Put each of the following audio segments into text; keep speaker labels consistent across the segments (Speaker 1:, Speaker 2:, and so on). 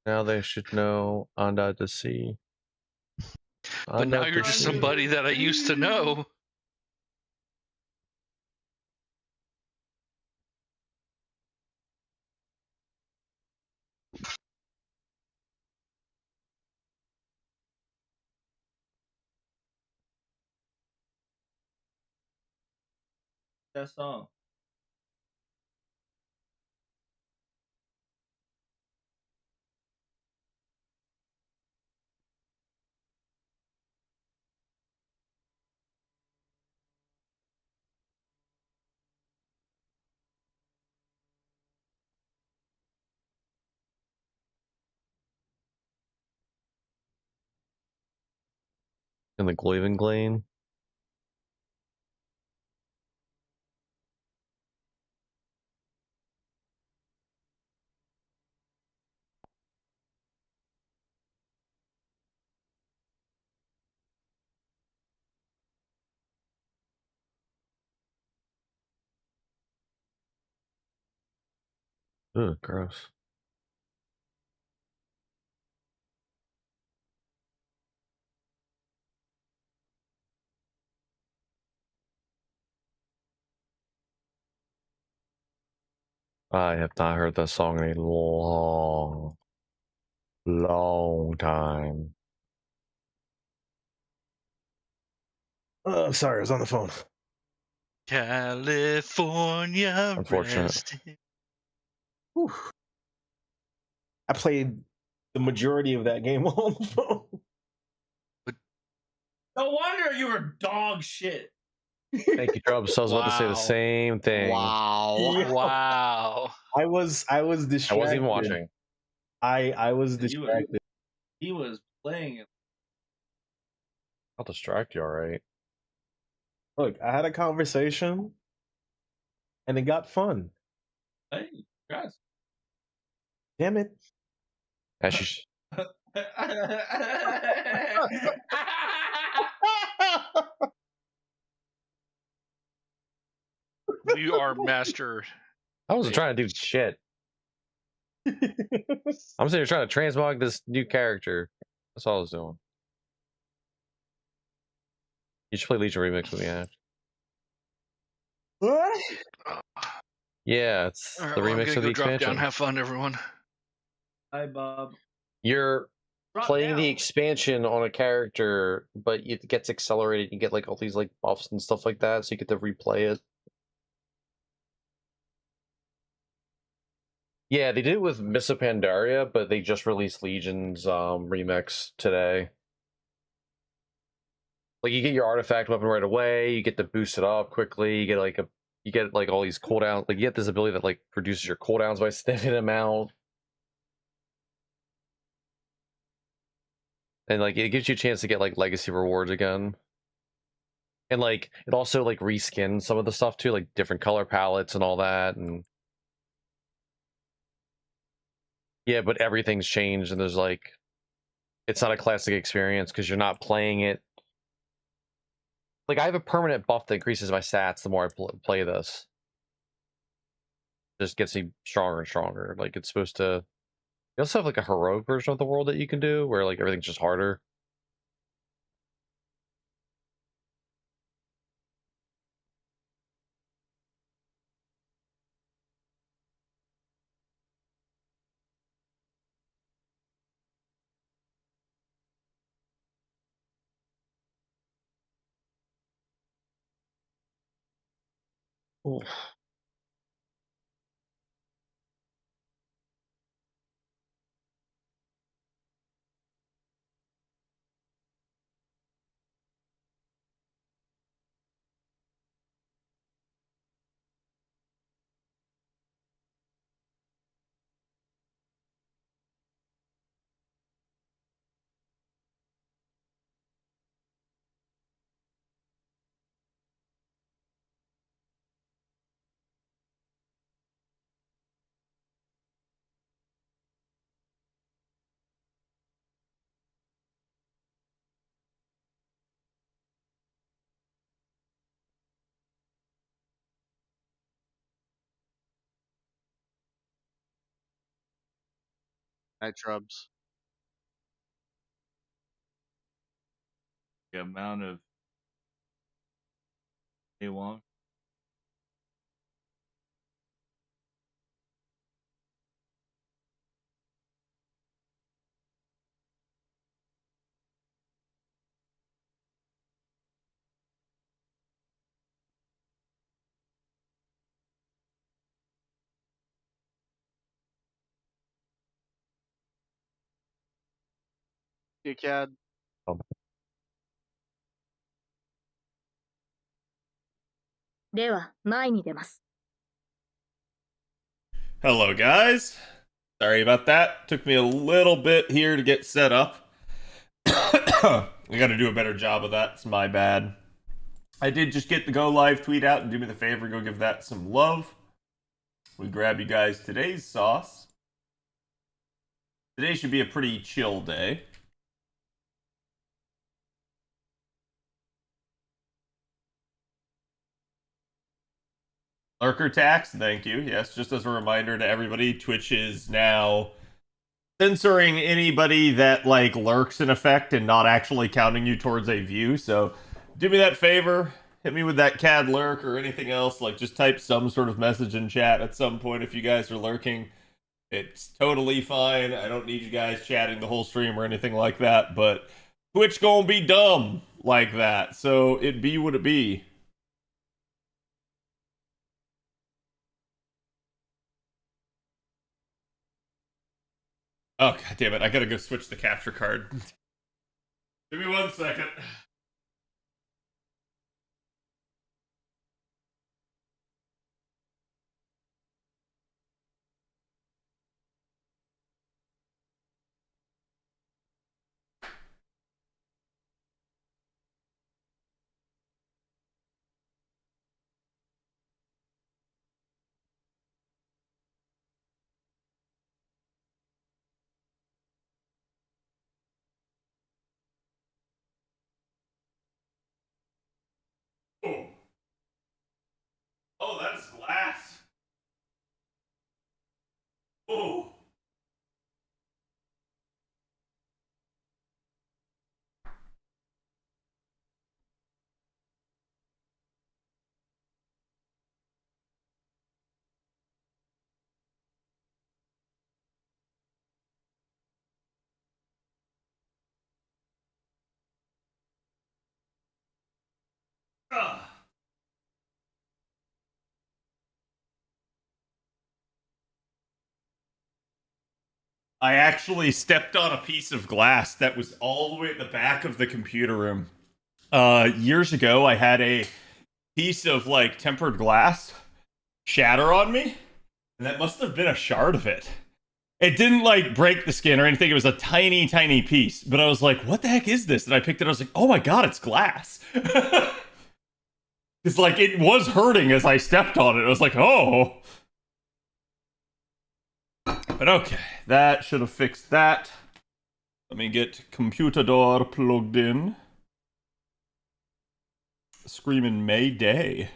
Speaker 1: Now they should know Anda to see.
Speaker 2: But now you're just somebody that I used to know.
Speaker 3: That song.
Speaker 1: In the Gloven. Ugh, gross. I have not heard that song in a long time. Sorry, I was on the phone.
Speaker 2: California
Speaker 1: Unfortunate.
Speaker 2: resting.
Speaker 4: Whew. I played the majority of that game on the phone.
Speaker 3: No wonder you were dog shit.
Speaker 1: Thank you, Drubs. I was about to say the same thing.
Speaker 2: Wow.
Speaker 4: Yeah.
Speaker 2: Wow.
Speaker 4: I was distracted.
Speaker 1: I wasn't even watching.
Speaker 4: I was distracted.
Speaker 3: He was playing it.
Speaker 1: I'll distract you, all right.
Speaker 4: Look, I had a conversation, and it got fun.
Speaker 3: Hey, congrats.
Speaker 4: Damn it!
Speaker 1: Actually,
Speaker 2: We are master.
Speaker 1: I wasn't trying to do shit. I'm sitting here trying to transmog this new character. That's all I was doing. You should play Legion Remix with me, Ash.
Speaker 4: What?
Speaker 1: Yeah, it's
Speaker 2: All right,
Speaker 1: the
Speaker 2: well, I'm
Speaker 1: remix
Speaker 2: gonna
Speaker 1: of
Speaker 2: go
Speaker 1: the
Speaker 2: drop
Speaker 1: expansion.
Speaker 2: down. Have fun, everyone.
Speaker 3: Hi, Bob.
Speaker 1: You're
Speaker 3: Drop
Speaker 1: playing
Speaker 3: down.
Speaker 1: the expansion on a character, but it gets accelerated. You get like all these like buffs and stuff like that, so you get to replay it. Yeah, they did it with Miss Pandaria, but they just released Legion's remix today. Like you get your artifact weapon right away, you get to boost it up quickly, you get like all these cooldowns, like you get this ability that like reduces your cooldowns by a significant amount. And like it gives you a chance to get like legacy rewards again. And like it also like reskins some of the stuff too, like different color palettes and all that. And yeah, but everything's changed and there's like it's not a classic experience because you're not playing it. Like I have a permanent buff that increases my stats the more I play this. Just gets me stronger and stronger. Like it's supposed to. You also have like a heroic version of the world that you can do where like everything's just harder. Oof.
Speaker 5: Night Trubs.
Speaker 3: The amount of day long.
Speaker 5: You CAD.
Speaker 1: Um,
Speaker 6: では前に出ます。
Speaker 7: Hello, guys. Sorry about that. Took me a little bit here to get set up. I gotta do a better job of that. It's my bad. I did just get the go live tweet out, and do me the favor, go give that some love. We grab you guys today's sauce. Today should be a pretty chill day. Lurker tax, thank you. Yes, just as a reminder to everybody, Twitch is now censoring anybody that like lurks in effect and not actually counting you towards a view. So do me that favor, hit me with that CAD lurk or anything else. Like just type some sort of message in chat at some point if you guys are lurking. It's totally fine. I don't need you guys chatting the whole stream or anything like that, but Twitch gonna be dumb like that. So it be what it be. Oh, god damn it. I gotta go switch the capture card. Give me 1 second. Oh, oh that's glass. Oh. Ugh. I actually stepped on a piece of glass that was all the way at the back of the computer room. Years ago, I had a piece of like tempered glass shatter on me, and that must have been a shard of it. It didn't like break the skin or anything. It was a tiny, tiny piece. But I was like, "What the heck is this?" And I picked it. I was like, "Oh my god, it's glass!" It's like it was hurting as I stepped on it. I was like, "Oh." But okay, that should have fixed that. Let me get computer door plugged in. Screaming Mayday.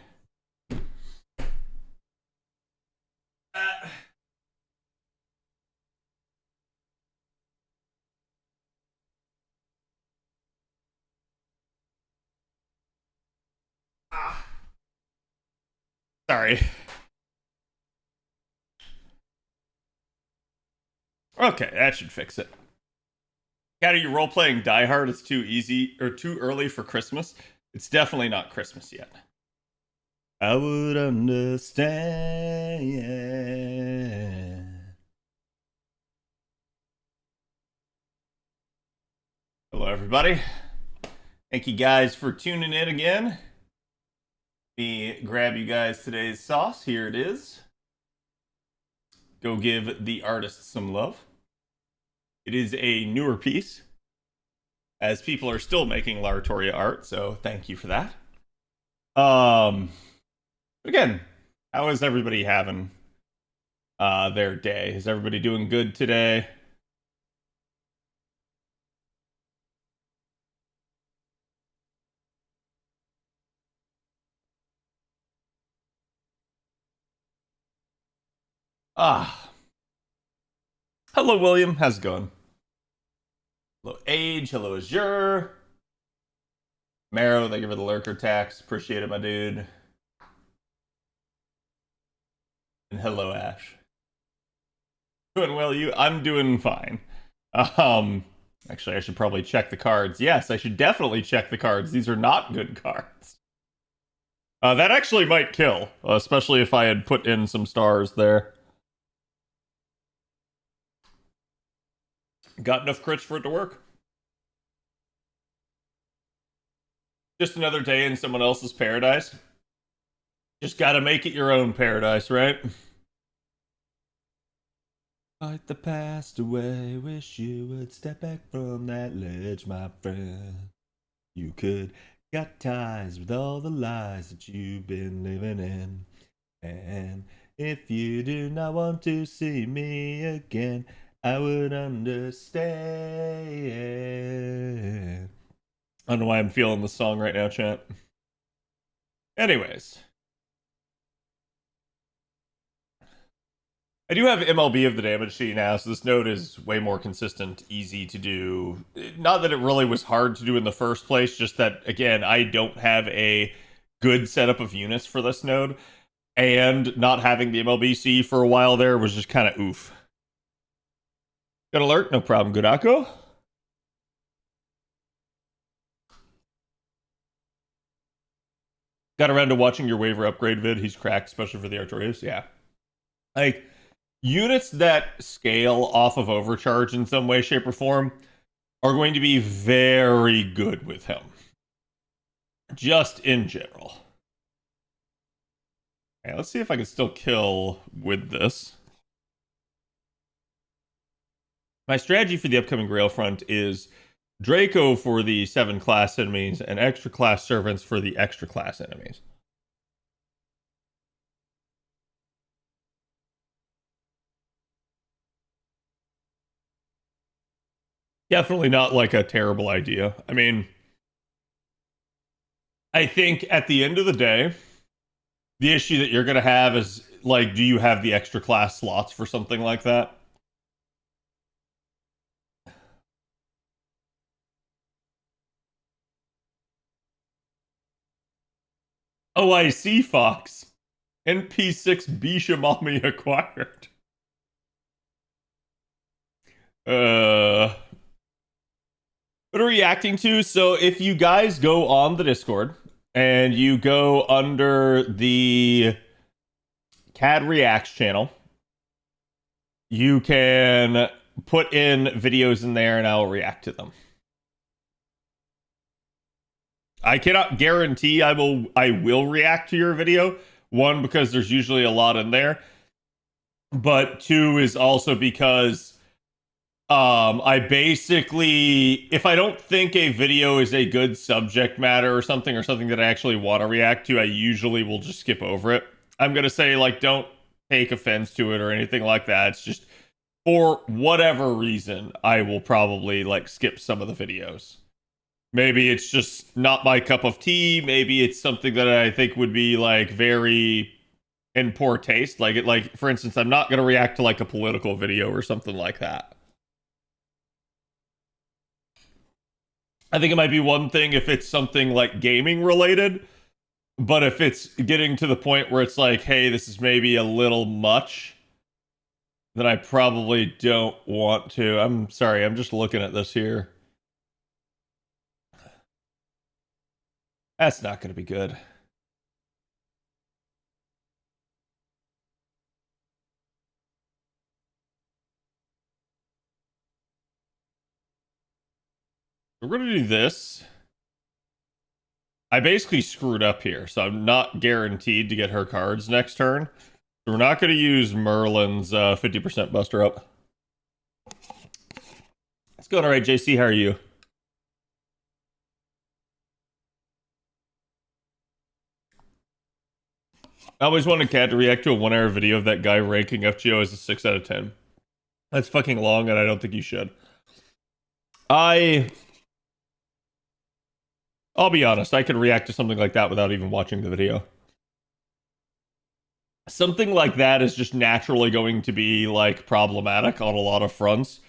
Speaker 7: Sorry. Okay, that should fix it. Cat, are you role playing Die Hard? It's too easy or too early for Christmas. It's definitely not Christmas yet. I would understand. Hello, everybody. Thank you guys for tuning in again. Let me grab you guys today's sauce. Here it is. Go give the artist some love. It is a newer piece, as people are still making Laratoria art, so thank you for that. Again, how is everybody having their day? Is everybody doing good today? Ah. Hello, William. How's it going? Hello, Age. Hello, Azure. Marrow, thank you for the lurker tax. Appreciate it, my dude. And hello, Ash. Doing well, you? I'm doing fine. Actually, I should probably check the cards. Yes, I should definitely check the cards. These are not good cards. That actually might kill, especially if I had put in some stars there. Got enough crits for it to work. Just another day in someone else's paradise. Just gotta make it your own paradise, right? Fight the past away, wish you would step back from that ledge, my friend. You could got ties with all the lies that you've been living in. And if you do not want to see me again, I would understand. I don't know why I'm feeling the song right now, chat. Anyways. I do have MLB of the damage sheet now, so this node is way more consistent, easy to do. Not that it really was hard to do in the first place, just that, again, I don't have a good setup of units for this node, and not having the MLBC for a while there was just kind of oof. Got alert? No problem, Gudako. Got around to watching your waiver upgrade vid. He's cracked, especially for the Artorias. Yeah. Like, units that scale off of overcharge in some way, shape, or form are going to be very good with him. Just in general. Okay, let's see if I can still kill with this. My strategy for the upcoming Grail front is Draco for the 7 class enemies and extra class servants for the extra class enemies. Definitely not like a terrible idea. I mean, I think at the end of the day, the issue that you're going to have is, like, do you have the extra class slots for something like that? Oh, I see, Fox. NP6 Bishamami acquired. What are we reacting to? So if you guys go on the Discord and you go under the CAD Reacts channel, you can put in videos in there and I'll react to them. I cannot guarantee I will react to your video. One, because there's usually a lot in there. But two is also because I basically, if I don't think a video is a good subject matter or something that I actually want to react to, I usually will just skip over it. I'm going to say, like, don't take offense to it or anything like that. It's just, for whatever reason, I will probably, like, skip some of the videos. Maybe it's just not my cup of tea. Maybe it's something that I think would be, like, very in poor taste. Like, for instance, I'm not going to react to, like, a political video or something like that. I think it might be one thing if it's something like gaming related, but if it's getting to the point where it's like, hey, this is maybe a little much, then I probably don't want to. I'm sorry, I'm just looking at this here. That's not going to be good. We're going to do this. I basically screwed up here, so I'm not guaranteed to get her cards next turn. So we're not going to use Merlin's 50% buster up. It's going all right, JC. How are you? I always wanted Cat to react to a 1 hour video of that guy ranking FGO as a 6 out of 10. That's fucking long, and I don't think you should. I'll be honest, I could react to something like that without even watching the video. something like that is just naturally going to be like problematic on a lot of fronts.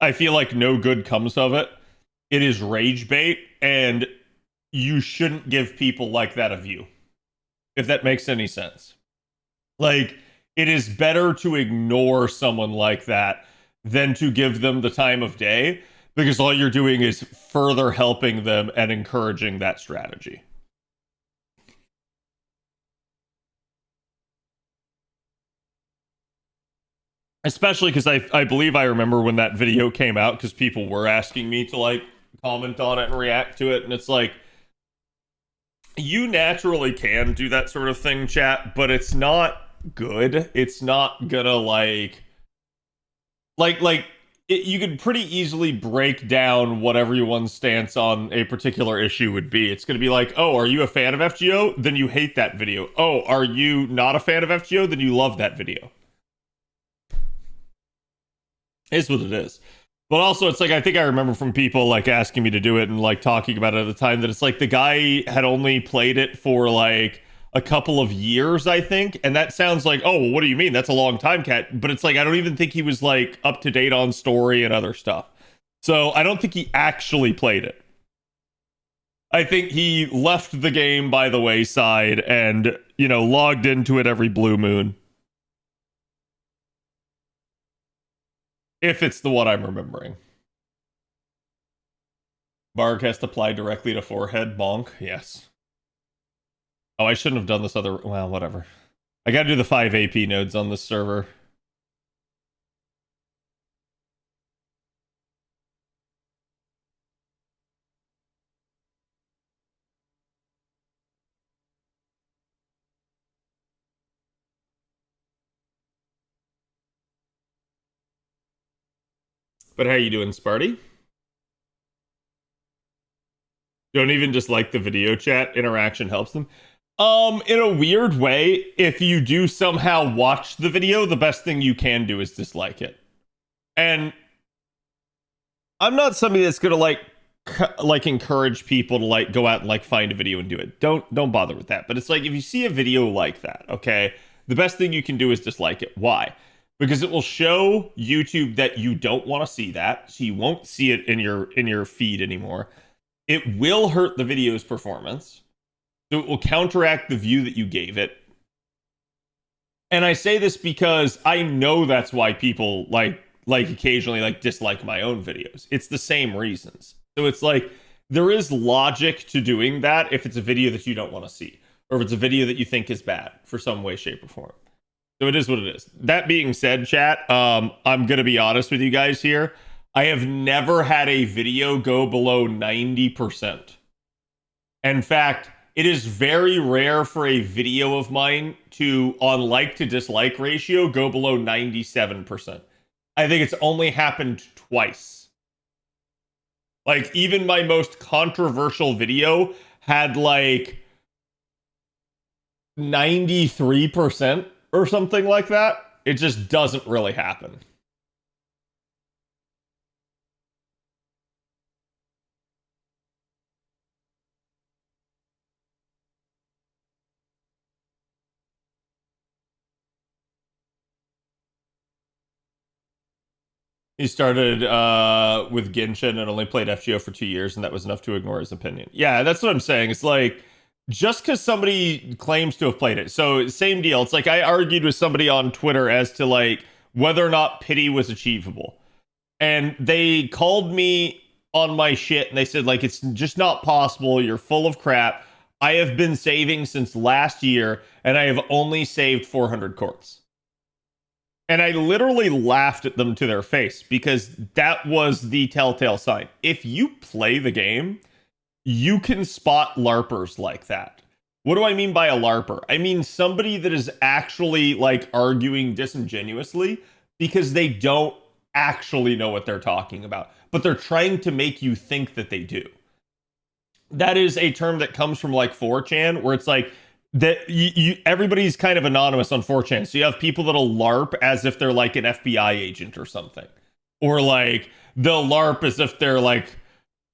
Speaker 7: I feel like no good comes of it. It is rage bait, and you shouldn't give people like that a view, if that makes any sense. Like, it is better to ignore someone like that than to give them the time of day, because all you're doing is further helping them and encouraging that strategy. Especially because I believe I remember when that video came out, because people were asking me to like comment on it and react to it, and it's like, you naturally can do that sort of thing, chat, but it's not good. It's not gonna you could pretty easily break down what everyone's stance on a particular issue would be. It's gonna be like, oh, are you a fan of FGO? Then you hate that video. Oh, are you not a fan of FGO? Then you love that video. Is what it is. But also, it's like, I think I remember from people like asking me to do it and like talking about it at the time, that it's like the guy had only played it for like a couple of years, I think. And that sounds like, oh, well, what do you mean? That's a long time, Cat. But it's like, I don't even think he was like up to date on story and other stuff. So I don't think he actually played it. I think he left the game by the wayside and, you know, logged into it every blue moon. If it's the one I'm remembering. Barg has to apply directly to forehead. Bonk. Yes. Oh, I shouldn't have done this other... Well, whatever. I gotta do the 5 AP nodes on this server. But how you doing, Sparty? Don't even just like the video chat. Interaction helps them. In a weird way, if you do somehow watch the video, the best thing you can do is dislike it. And I'm not somebody that's gonna like encourage people to like go out and like find a video and do it. Don't bother with that. But it's like, if you see a video like that, okay, the best thing you can do is dislike it. Why? Because it will show YouTube that you don't want to see that, so you won't see it in your feed anymore. It will hurt the video's performance, so it will counteract the view that you gave it. And I say this because I know that's why people like occasionally like dislike my own videos. It's the same reasons. So it's like, there is logic to doing that if it's a video that you don't want to see, or if it's a video that you think is bad for some way, shape, or form. So it is what it is. That being said, chat, I'm going to be honest with you guys here. I have never had a video go below 90%. In fact, it is very rare for a video of mine to, on like to dislike ratio, go below 97%. I think it's only happened twice. Like, even my most controversial video had like 93%. Or something like that. It just doesn't really happen. He started with Genshin and only played FGO for 2 years, and that was enough to ignore his opinion. Yeah, that's what I'm saying. It's like, just because somebody claims to have played it. So same deal. It's like, I argued with somebody on Twitter as to like whether or not pity was achievable. And they called me on my shit and they said like, it's just not possible. You're full of crap. I have been saving since last year and I have only saved 400 courts. And I literally laughed at them to their face, because that was the telltale sign. If you play the game, you can spot LARPers like that. What do I mean by a LARPer? I mean somebody that is actually like arguing disingenuously because they don't actually know what they're talking about, but they're trying to make you think that they do. That is a term that comes from like 4chan, where it's like that everybody's kind of anonymous on 4chan. So you have people that'll LARP as if they're like an FBI agent or something, or like they'll LARP as if they're like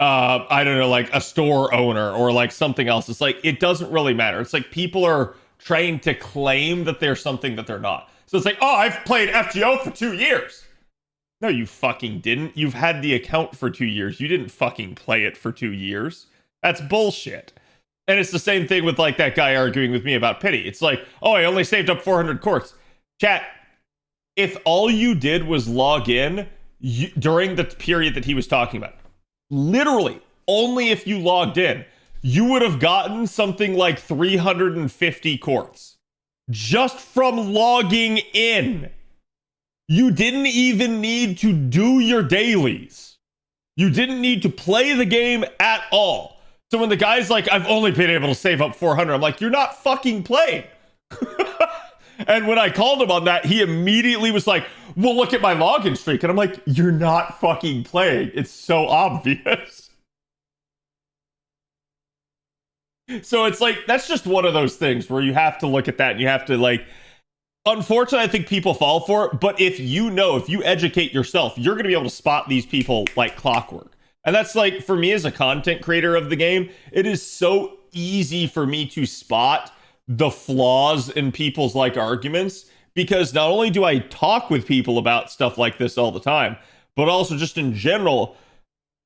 Speaker 7: I don't know, like a store owner or like something else. It's like, it doesn't really matter. It's like people are trying to claim that they're something that they're not. So it's like, oh, I've played FGO for 2 years. No, you fucking didn't. You've had the account for 2 years. You didn't fucking play it for 2 years. That's bullshit. And it's the same thing with like that guy arguing with me about pity. It's like, oh, I only saved up 400 quartz. Chat, if all you did was log in during the period that he was talking about, literally only if you logged in, you would have gotten something like 350 quartz just from logging in. You didn't even need to do your dailies. You didn't need to play the game at all. So when the guy's like, I've only been able to save up 400, I'm like, you're not fucking playing. And when I called him on that, he immediately was like, well, look at my login streak. And I'm like, you're not fucking playing. It's so obvious. So it's like, that's just one of those things where you have to look at that and you have to like, unfortunately, I think people fall for it. But if you educate yourself, you're going to be able to spot these people like clockwork. And that's like, for me as a content creator of the game, it is so easy for me to spot the flaws in people's like arguments, because not only do I talk with people about stuff like this all the time, but also just in general,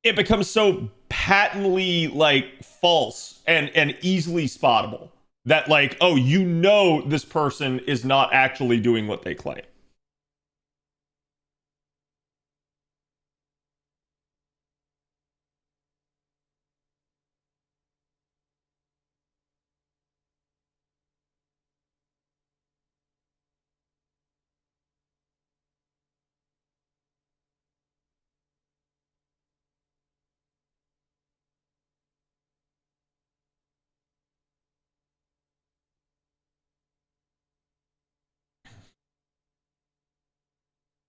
Speaker 7: it becomes so patently like false and easily spottable that like, oh, you know, this person is not actually doing what they claim.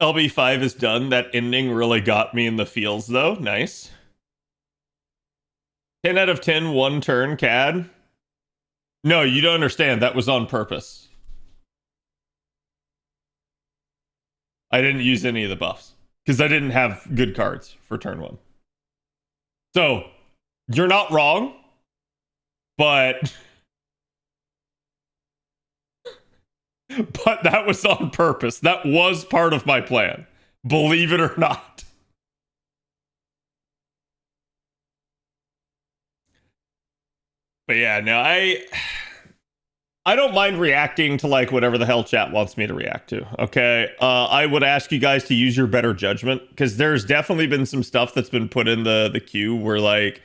Speaker 7: LB5 is done. That ending really got me in the feels, though. Nice. 10 out of 10, one turn, CAD. No, you don't understand. That was on purpose. I didn't use any of the buffs because I didn't have good cards for turn 1. So, you're not wrong, but... but that was on purpose. That was part of my plan. Believe it or not. But yeah, no, I don't mind reacting to like whatever the hell chat wants me to react to. Okay. I would ask you guys to use your better judgment, because there's definitely been some stuff that's been put in the queue where like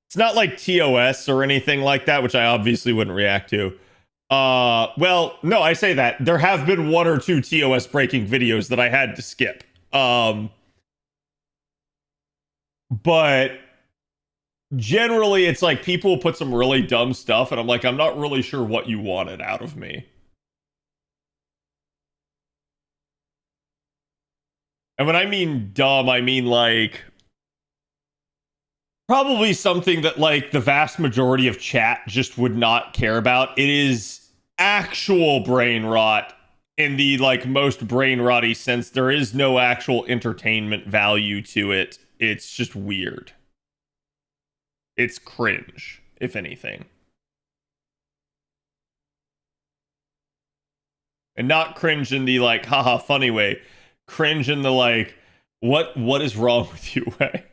Speaker 7: it's not like TOS or anything like that, which I obviously wouldn't react to. Well, no, I say that. There have been 1 or 2 TOS breaking videos that I had to skip. But generally, it's like people put some really dumb stuff, and I'm like, I'm not really sure what you wanted out of me. And when I mean dumb, I mean like probably something that like the vast majority of chat just would not care about. It is actual brain rot in the like most brain rotty sense. There is no actual entertainment value to it. It's just weird. It's cringe, if anything. And not cringe in the like haha funny way. Cringe in the like what is wrong with you way.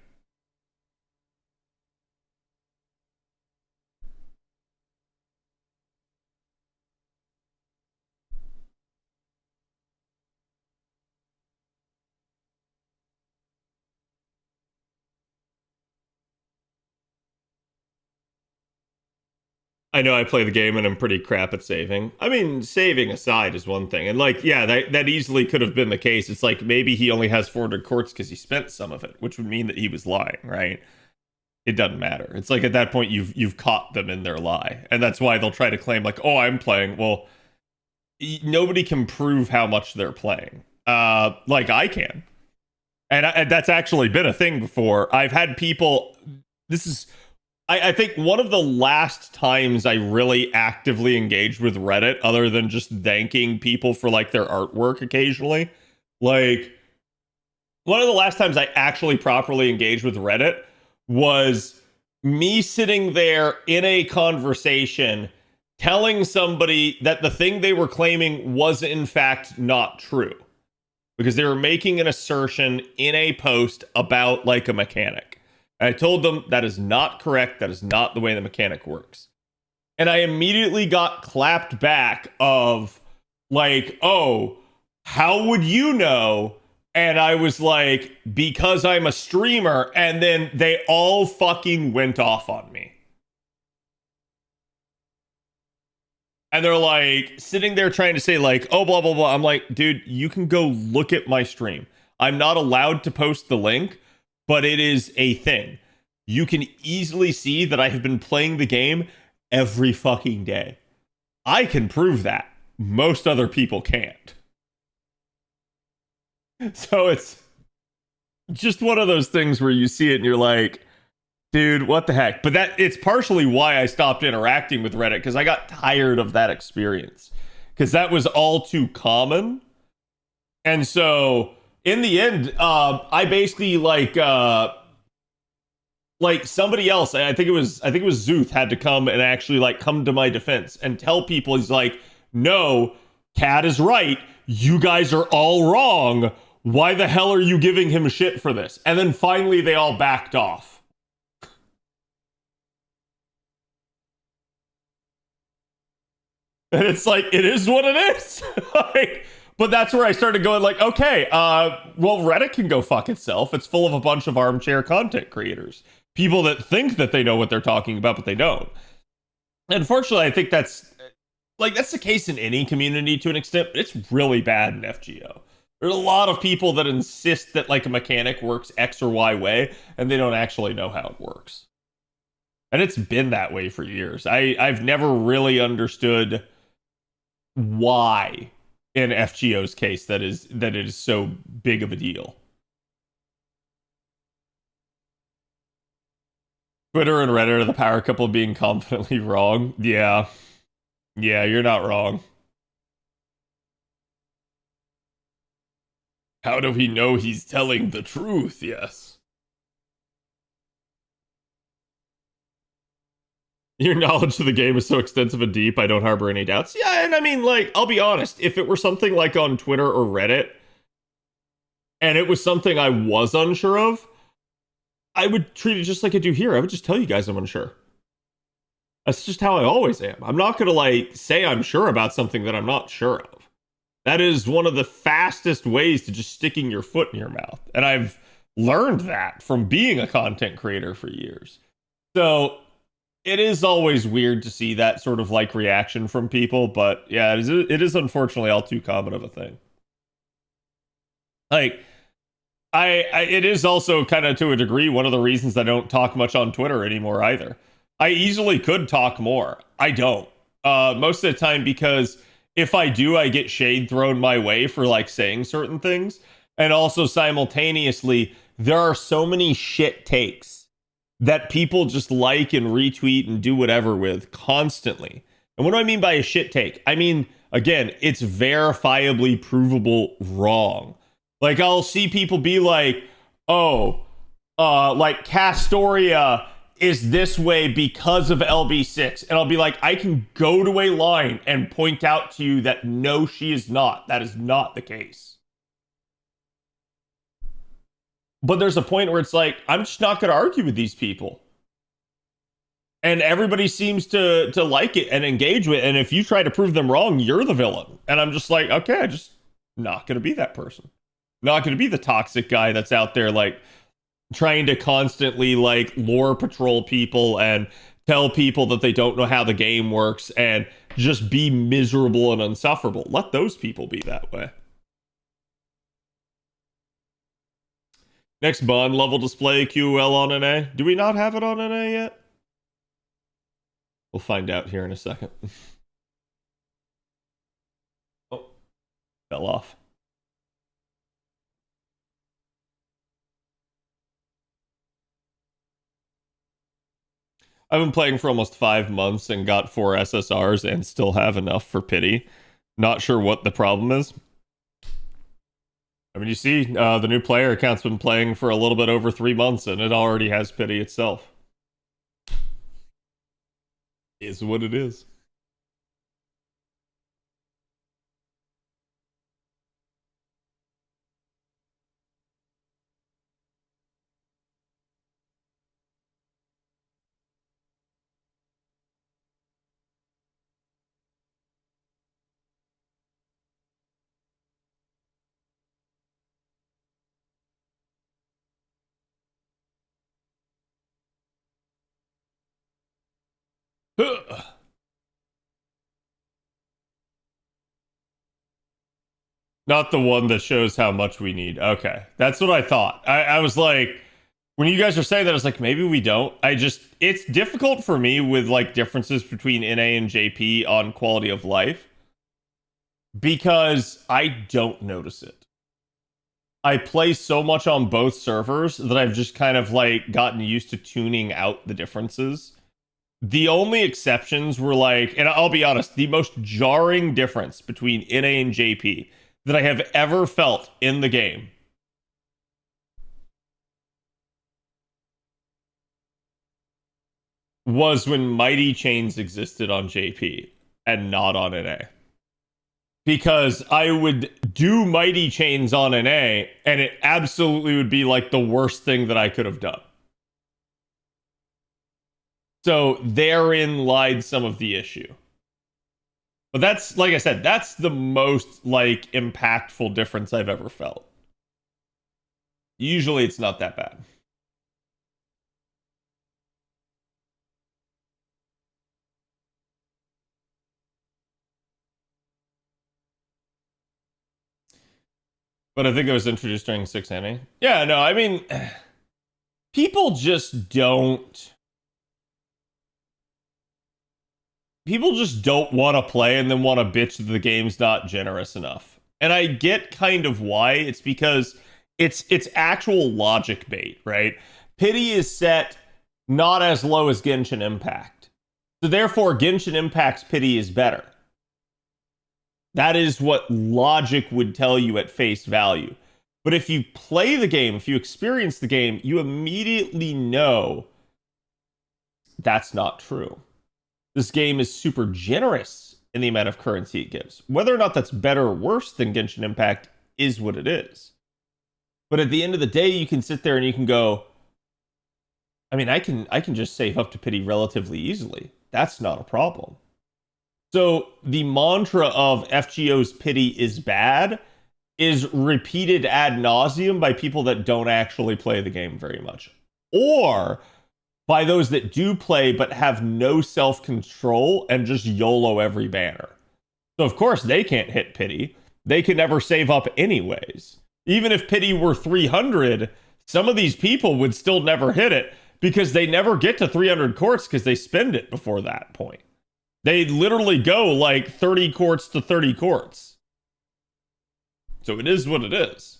Speaker 7: I know I play the game and I'm pretty crap at saving. I mean, saving aside is one thing. And like, yeah, that easily could have been the case. It's like maybe he only has 400 quartz because he spent some of it, which would mean that he was lying, right? It doesn't matter. It's like at that point you've caught them in their lie. And that's why they'll try to claim like, oh, I'm playing. Well, nobody can prove how much they're playing. Like I can. And that's actually been a thing before. I've had people, this is... I think one of the last times I really actively engaged with Reddit, other than just thanking people for like their artwork occasionally, like one of the last times I actually properly engaged with Reddit was me sitting there in a conversation telling somebody that the thing they were claiming was in fact not true, because they were making an assertion in a post about like a mechanic. And I told them that is not correct. That is not the way the mechanic works. And I immediately got clapped back of like, oh, how would you know? And I was like, because I'm a streamer. And then they all fucking went off on me. And they're like sitting there trying to say like, oh, blah, blah, blah. I'm like, dude, you can go look at my stream. I'm not allowed to post the link, but it is a thing. You can easily see that I have been playing the game every fucking day. I can prove that. Most other people can't. So it's just one of those things where you see it and you're like, dude, what the heck? But that it's partially why I stopped interacting with Reddit, because I got tired of that experience, because that was all too common. And so in the end, I basically like somebody else, I think it was Zuth, had to come and actually like come to my defense and tell people, he's like, no, Cat is right. You guys are all wrong. Why the hell are you giving him shit for this? And then finally they all backed off. And it's like, it is what it is. Like, but that's where I started going like, okay, well, Reddit can go fuck itself. It's full of a bunch of armchair content creators. People that think that they know what they're talking about, but they don't. Unfortunately, I think that's the case in any community to an extent, but it's really bad in FGO. There's a lot of people that insist that like a mechanic works X or Y way, and they don't actually know how it works. And it's been that way for years. I've never really understood why in FGO's case that it is so big of a deal. Twitter and Reddit are the power couple being confidently wrong. Yeah. Yeah, you're not wrong. How do we know he's telling the truth? Yes. Your knowledge of the game is so extensive and deep, I don't harbor any doubts. Yeah, and I mean, like, I'll be honest, if it were something like on Twitter or Reddit, and it was something I was unsure of, I would treat it just like I do here. I would just tell you guys I'm unsure. That's just how I always am. I'm not going to like say I'm sure about something that I'm not sure of. That is one of the fastest ways to just sticking your foot in your mouth. And I've learned that from being a content creator for years. So it is always weird to see that sort of like reaction from people. But yeah, it is unfortunately all too common of a thing. Like, it is also kind of to a degree one of the reasons I don't talk much on Twitter anymore either. I easily could talk more. I don't. Most of the time, because if I do, I get shade thrown my way for like saying certain things. And also simultaneously, there are so many shit takes that people just like and retweet and do whatever with constantly. And what do I mean by a shit take? I mean, again, it's verifiably provable wrong. Like, I'll see people be like, oh, like Castoria is this way because of LB6. And I'll be like, I can go to a line and point out to you that no, she is not. That is not the case. But there's a point where it's like, I'm just not going to argue with these people. And everybody seems to like it and engage with it. And if you try to prove them wrong, you're the villain. And I'm just like, okay, I'm just not going to be that person. Not going to be the toxic guy that's out there like trying to constantly like lore patrol people and tell people that they don't know how the game works and just be miserable and insufferable. Let those people be that way. Next bond level display QL on NA. Do we not have it on NA yet? We'll find out here in a second. Oh, fell off. I've been playing for almost 5 months and got 4 SSRs and still have enough for pity. Not sure what the problem is. I mean, you see, the new player account's been playing for a little bit over 3 months and it already has pity itself. Is what it is. Not the one that shows how much we need. Okay. That's what I thought. I was like, when you guys were saying that, I was like, maybe we don't. It's difficult for me with like differences between NA and JP on quality of life because I don't notice it. I play so much on both servers that I've just kind of like gotten used to tuning out the differences. The only exceptions were like, and I'll be honest, the most jarring difference between NA and JP that I have ever felt in the game was when Mighty Chains existed on JP and not on NA. Because I would do Mighty Chains on NA and it absolutely would be like the worst thing that I could have done. So therein lied some of the issue. But that's, like I said, that's the most like impactful difference I've ever felt. Usually it's not that bad. But I think it was introduced during 6 inning. Yeah, no, I mean, people just don't. People just don't want to play and then want to bitch that the game's not generous enough. And I get kind of why. It's because it's actual logic bait, right? Pity is set not as low as Genshin Impact. So therefore, Genshin Impact's pity is better. That is what logic would tell you at face value. But if you play the game, if you experience the game, you immediately know that's not true. This game is super generous in the amount of currency it gives. Whether or not that's better or worse than Genshin Impact is what it is. But at the end of the day, you can sit there and you can go, I mean, I can just save up to pity relatively easily. That's not a problem. So the mantra of FGO's pity is bad is repeated ad nauseum by people that don't actually play the game very much. Or by those that do play but have no self-control and just YOLO every banner. So of course they can't hit pity. They can never save up anyways. Even if pity were 300, some of these people would still never hit it because they never get to 300 quartz because they spend it before that point. They literally go like 30 quartz to 30 quartz. So it is what it is.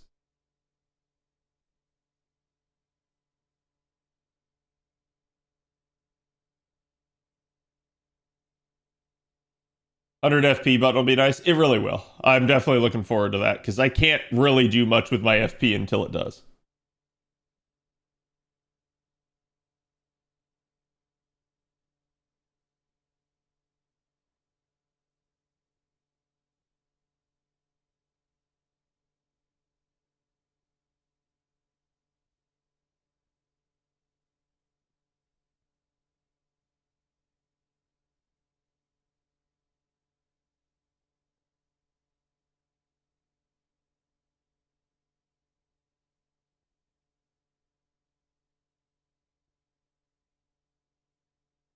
Speaker 7: $100 FP button will be nice. It really will. I'm definitely looking forward to that because I can't really do much with my FP until it does.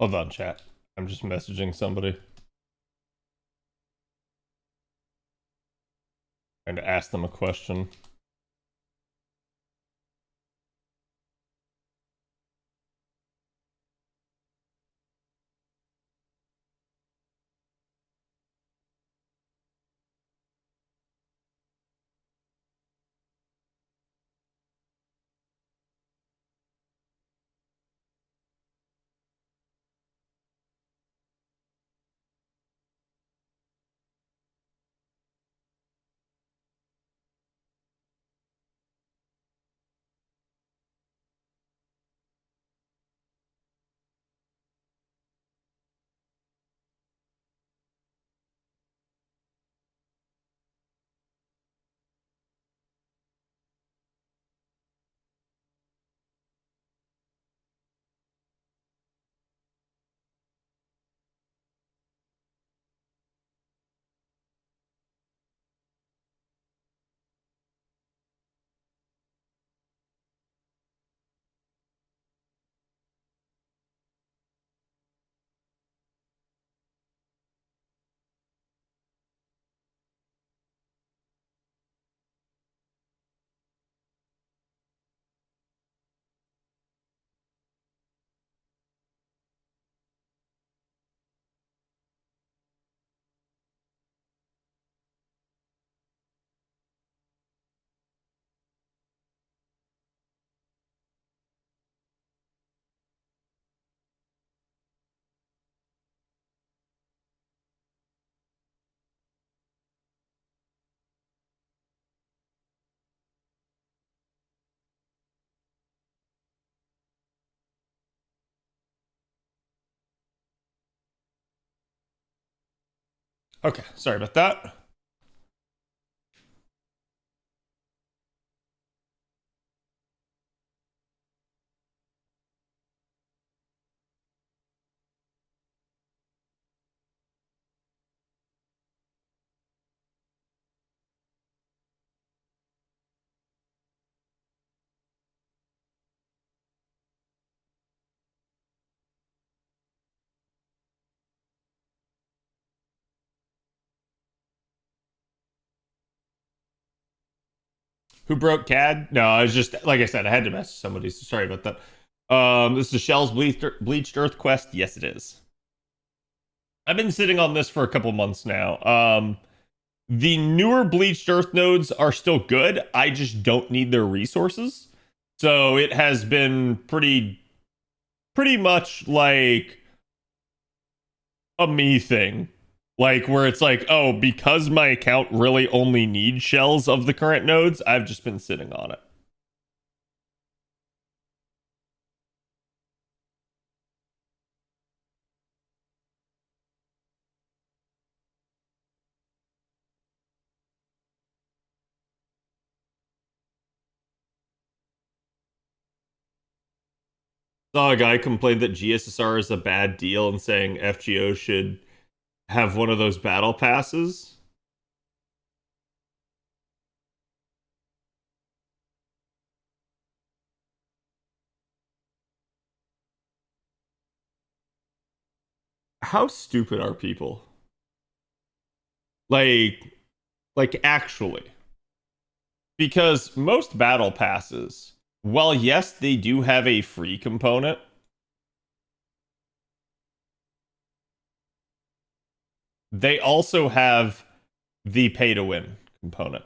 Speaker 7: Hold on, chat. I'm just messaging somebody. Trying to ask them a question. Okay, sorry about that. Who broke CAD? No, I was just, like I said, I had to message somebody, so sorry about that. This is Shell's Bleached Earth Quest. Yes, it is. I've been sitting on this for a couple months now. The newer Bleached Earth nodes are still good. I just don't need their resources. So it has been pretty much like a me thing. Like, where it's like, oh, because my account really only needs shells of the current nodes, I've just been sitting on it. Saw a guy complain that GSSR is a bad deal and saying FGO should have one of those battle passes. How stupid are people? Like actually. Because most battle passes, while yes, they do have a free component, they also have the pay to win component.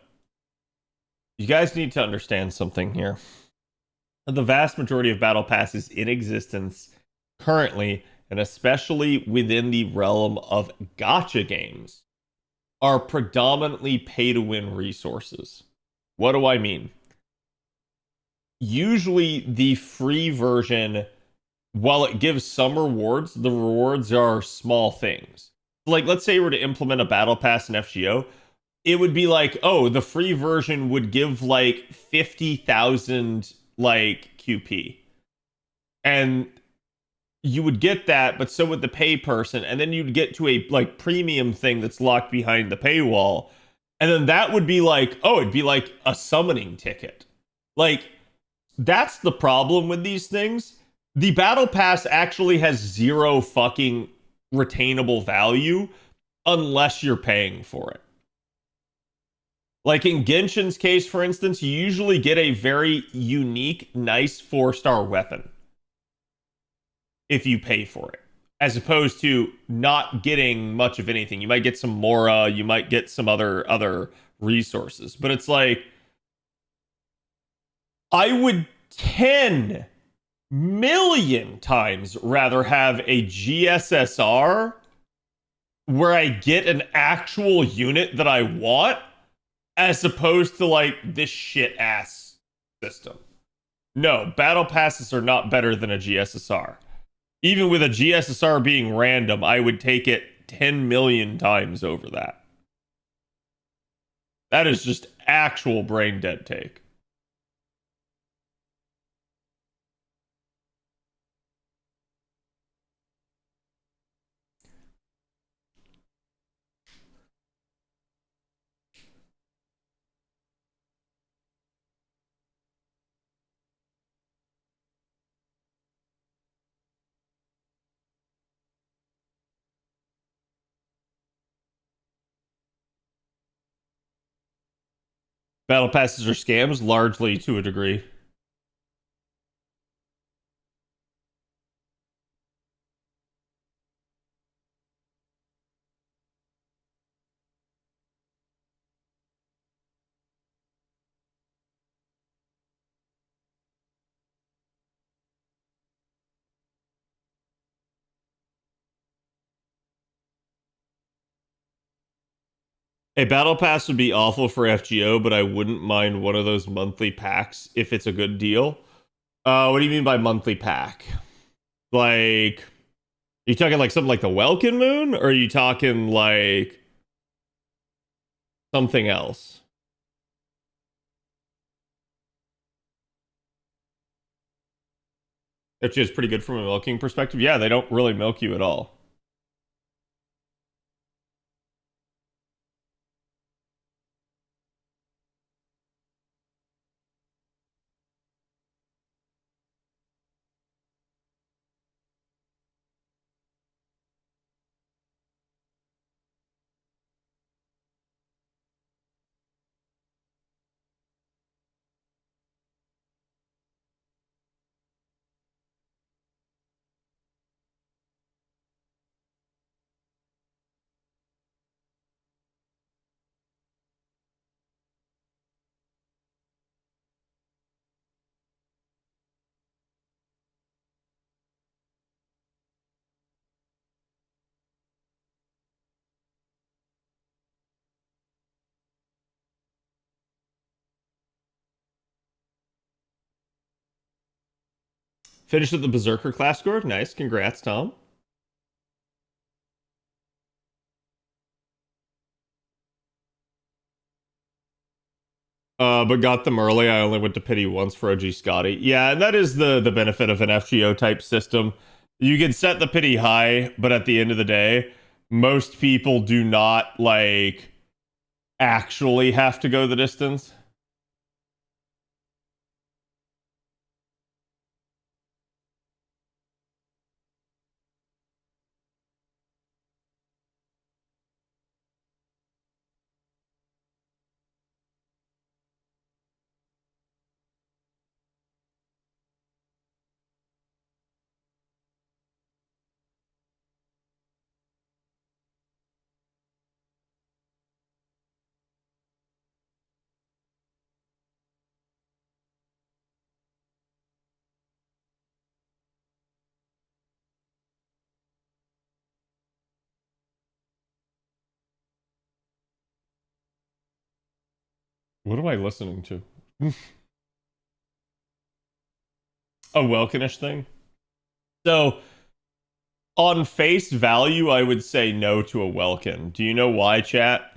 Speaker 7: You guys need to understand something here. The vast majority of battle passes in existence currently, and especially within the realm of gacha games, are predominantly pay to win resources. What do I mean? Usually, the free version, while it gives some rewards, the rewards are small things. Like, let's say we were to implement a battle pass in FGO, it would be like, oh, the free version would give like 50,000 like QP. And you would get that, but so would the pay person, and then you'd get to a like premium thing that's locked behind the paywall. And then that would be like, oh, it'd be like a summoning ticket. Like, that's the problem with these things. The battle pass actually has zero fucking retainable value unless you're paying for it. Like in Genshin's case, for instance, you usually get a very unique, nice 4-star weapon if you pay for it, as opposed to not getting much of anything. You might get some Mora, you might get some other resources, but it's like, I would 10 million times rather have a GSSR where I get an actual unit that I want, as opposed to like this shit ass system. No, battle passes are not better than a GSSR. Even with a GSSR being random, I would take it 10 million times over that. That is just actual brain dead take. Battle passes are scams, largely to a degree. A battle pass would be awful for FGO, but I wouldn't mind one of those monthly packs if it's a good deal. What do you mean by monthly pack? Like, are you talking like something like the Welkin Moon? Or are you talking like something else. Which is pretty good from a milking perspective. Yeah, they don't really milk you at all. Finished at the Berserker class score. Nice. Congrats, Tom. But got them early. I only went to pity once for OG Scotty. Yeah, and that is the benefit of an FGO type system. You can set the pity high, but at the end of the day, most people do not like actually have to go the distance. What am I listening to? A Welkinish thing? So, on face value, I would say no to a Welkin. Do you know why, chat?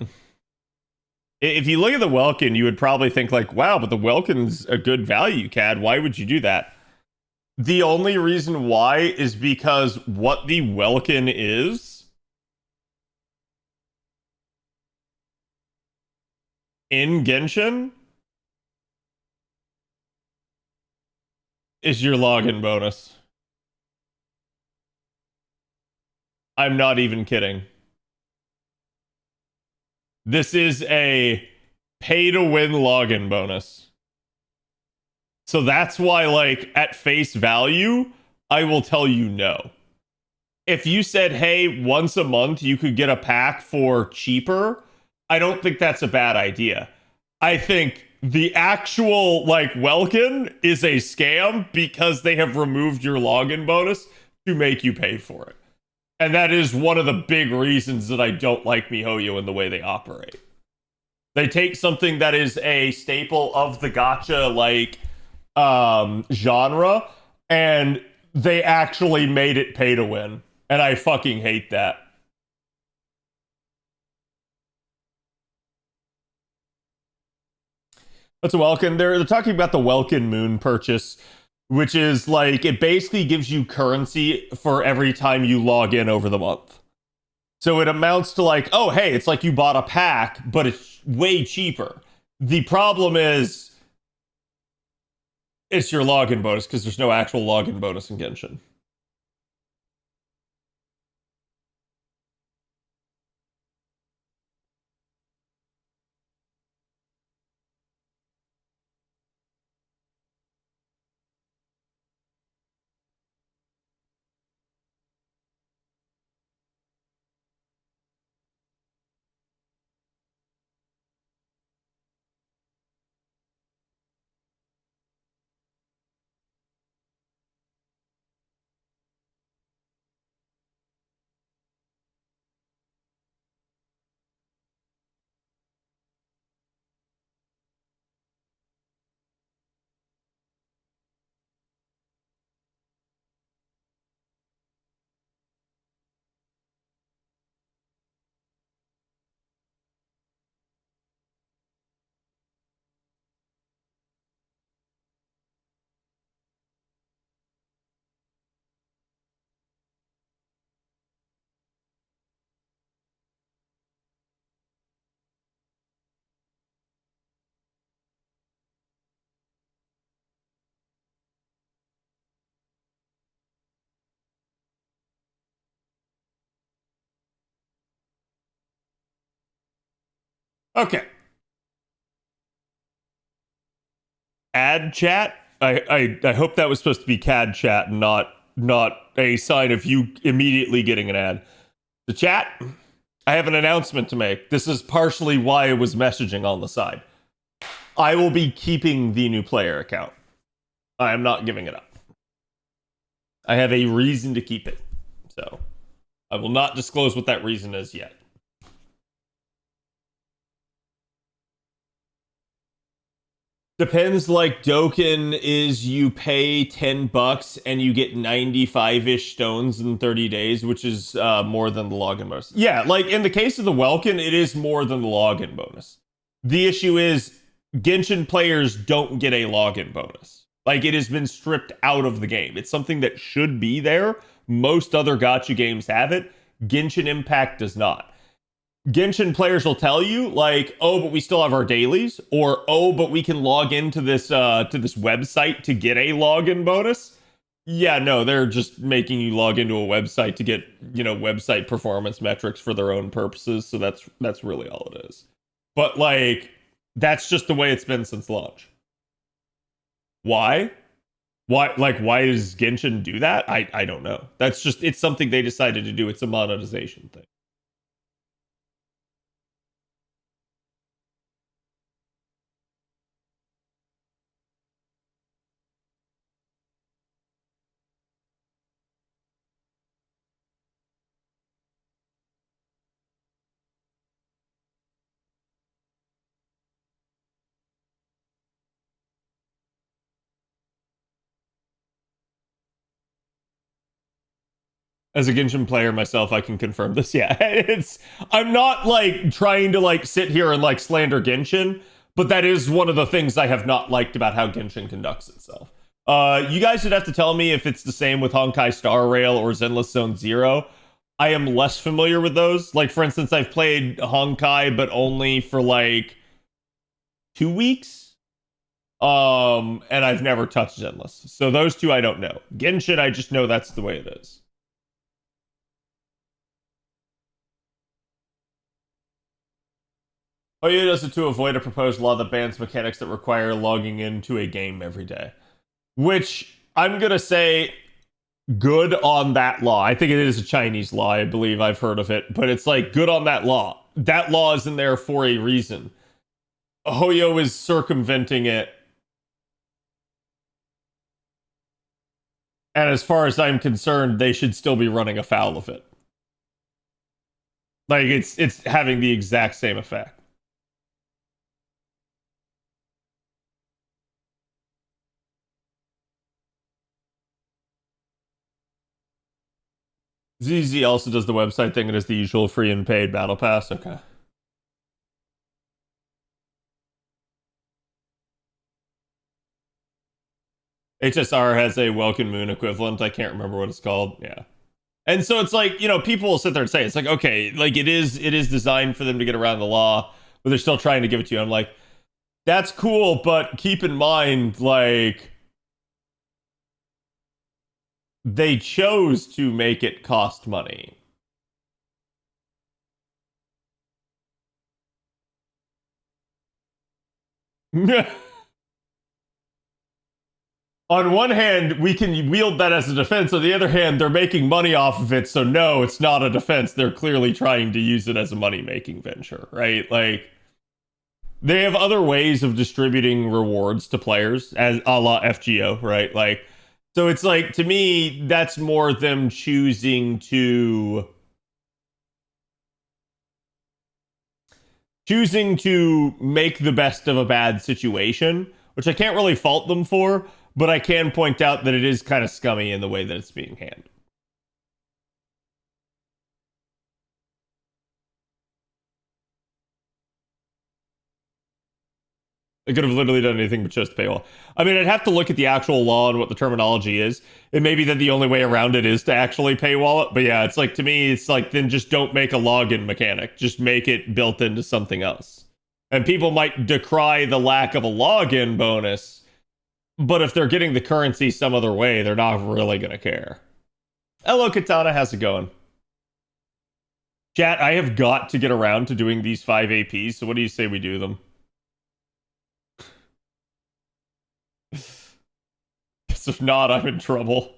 Speaker 7: If you look at the Welkin, you would probably think like, wow, but the Welkin's a good value, CAD. Why would you do that? The only reason why is because what the Welkin is in Genshin is your login bonus. I'm not even kidding. This is a pay to win login bonus. So that's why, like, at face value, I will tell you no. If you said, hey, once a month you could get a pack for cheaper, I don't think that's a bad idea. I think the actual, like, Welkin is a scam because they have removed your login bonus to make you pay for it. And that is one of the big reasons that I don't like MiHoYo and the way they operate. They take something that is a staple of the gacha, like, genre, and they actually made it pay to win. And I fucking hate that. That's a Welkin. They're talking about the Welkin Moon purchase, which is like, it basically gives you currency for every time you log in over the month. So it amounts to like, oh, hey, it's like you bought a pack, but it's way cheaper. The problem is, it's your login bonus because there's no actual login bonus in Genshin. Okay. Ad chat. I hope that was supposed to be CAD chat, and not a sign of you immediately getting an ad. The chat. I have an announcement to make. This is partially why I was messaging on the side. I will be keeping the new player account. I am not giving it up. I have a reason to keep it. So I will not disclose what that reason is yet. Depends, like Dokkan is you pay $10 and you get 95-ish stones in 30 days, which is more than the login bonus. Yeah, like in the case of the Welkin, it is more than the login bonus. The issue is Genshin players don't get a login bonus. Like, it has been stripped out of the game. It's something that should be there. Most other gacha games have it. Genshin Impact does not. Genshin players will tell you, like, oh, but we still have our dailies, or oh, but we can log into this website to get a login bonus. Yeah, no, they're just making you log into a website to get, website performance metrics for their own purposes. So that's really all it is. But like, that's just the way it's been since launch. Why? Why does Genshin do that? I don't know. It's something they decided to do. It's a monetization thing. As a Genshin player myself, I can confirm this. Yeah, I'm not like trying to like sit here and like slander Genshin, but that is one of the things I have not liked about how Genshin conducts itself. You guys would have to tell me if it's the same with Honkai Star Rail or Zenless Zone Zero. I am less familiar with those. Like, for instance, I've played Honkai, but only for like 2 weeks. And I've never touched Zenless. So those two I don't know. Genshin, I just know that's the way it is. Oya does it to avoid a proposed law that bans mechanics that require logging into a game every day. Which, I'm gonna say, good on that law. I think it is a Chinese law, I believe I've heard of it. But it's like, good on that law. That law is in there for a reason. Hoyo is circumventing it. And as far as I'm concerned, they should still be running afoul of it. Like, it's having the exact same effect. ZZ also does the website thing and is the usual free and paid battle pass. Okay. HSR has a Welkin Moon equivalent. I can't remember what it's called. Yeah. And so it's like, people will sit there and say, it's like, okay, like it is designed for them to get around the law, but they're still trying to give it to you. I'm like, that's cool, but keep in mind, like, they chose to make it cost money. On one hand, we can wield that as a defense. On the other hand, they're making money off of it. So no, it's not a defense. They're clearly trying to use it as a money-making venture, right? Like, they have other ways of distributing rewards to players, as a la FGO, right? Like, so it's like, to me, that's more them choosing to make the best of a bad situation, which I can't really fault them for, but I can point out that it is kind of scummy in the way that it's being handled. They could have literally done anything but just paywall. I mean, I'd have to look at the actual law and what the terminology is. It may be that the only way around it is to actually paywall it. But yeah, it's like, to me, it's like, then just don't make a login mechanic. Just make it built into something else. And people might decry the lack of a login bonus, but if they're getting the currency some other way, they're not really going to care. Hello, Katana. How's it going? Chat, I have got to get around to doing these 5 APs, so what do you say we do them? Because if not, I'm in trouble.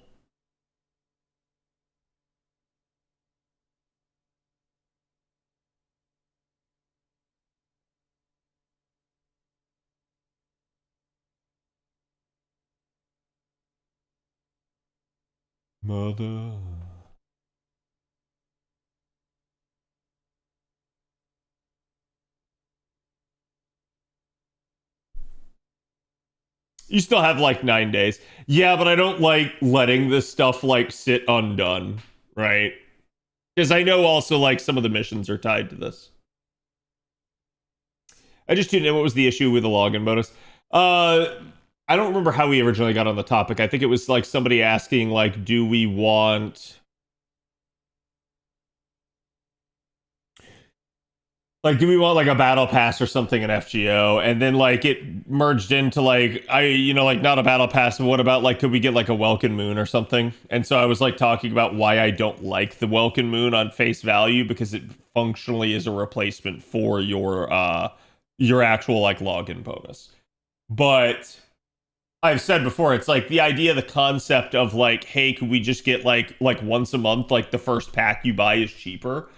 Speaker 7: Mother. You still have like 9 days. Yeah, but I don't like letting this stuff like sit undone, right? Because I know also like some of the missions are tied to this. I just tuned in. What was the issue with the login bonus? I don't remember how we originally got on the topic. I think it was like somebody asking like, do we want like a battle pass or something in FGO? And then like it merged into like like not a battle pass, but what about like could we get like a Welkin Moon or something? And so I was like talking about why I don't like the Welkin Moon on face value, because it functionally is a replacement for your actual like login bonus. But I've said before, it's like the idea, the concept of like, hey, could we just get like once a month, like the first pack you buy is cheaper?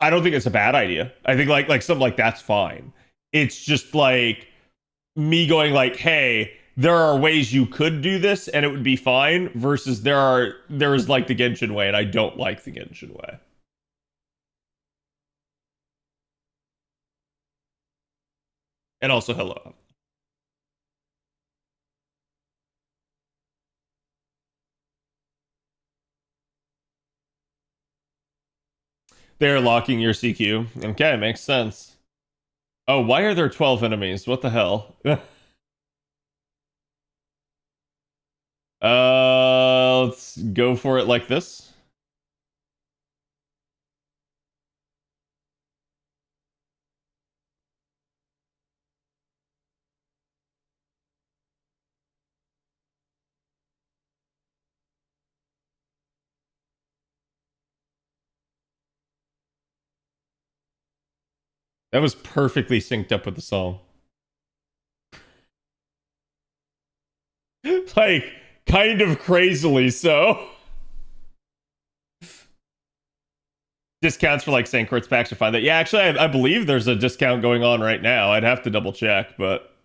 Speaker 7: I don't think it's a bad idea. I think like something like that's fine. It's just like me going like, hey, there are ways you could do this and it would be fine, versus there is like the Genshin way, and I don't like the Genshin way. And also hello. They're locking your CQ. Okay, makes sense. Oh, why are there 12 enemies? What the hell? Let's go for it like this. That was perfectly synced up with the song. Like, kind of crazily so. Discounts for like Sankwart's packs are fine. That, yeah, actually, I believe there's a discount going on right now. I'd have to double check, but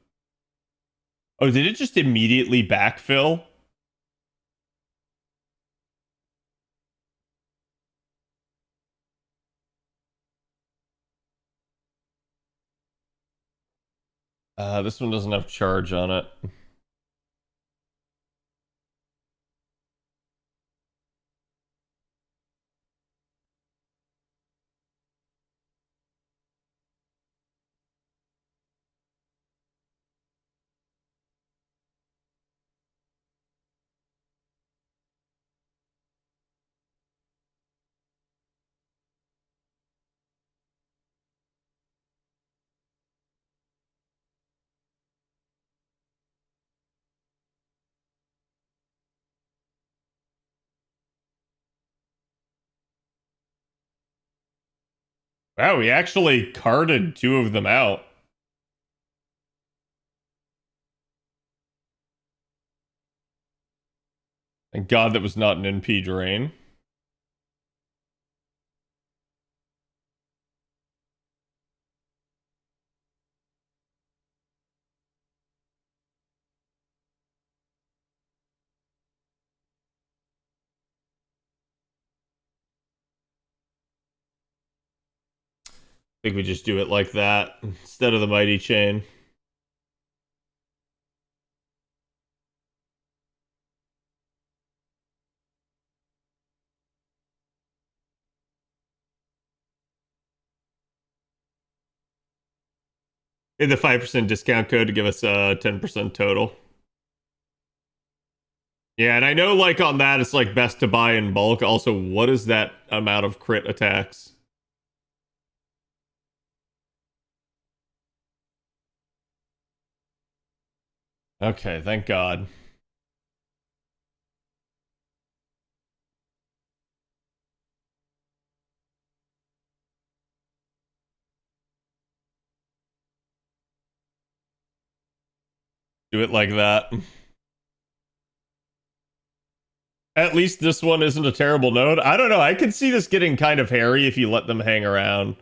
Speaker 7: oh, did it just immediately backfill? This one doesn't have charge on it. Wow, we actually carded 2 of them out. Thank God that was not an NP drain. I think we just do it like that instead of the mighty chain. In the 5% discount code to give us a 10% total. Yeah, and I know like on that it's like best to buy in bulk. Also, what is that amount of crit attacks? Okay, thank God. Do it like that. At least this one isn't a terrible node. I don't know. I could see this getting kind of hairy if you let them hang around.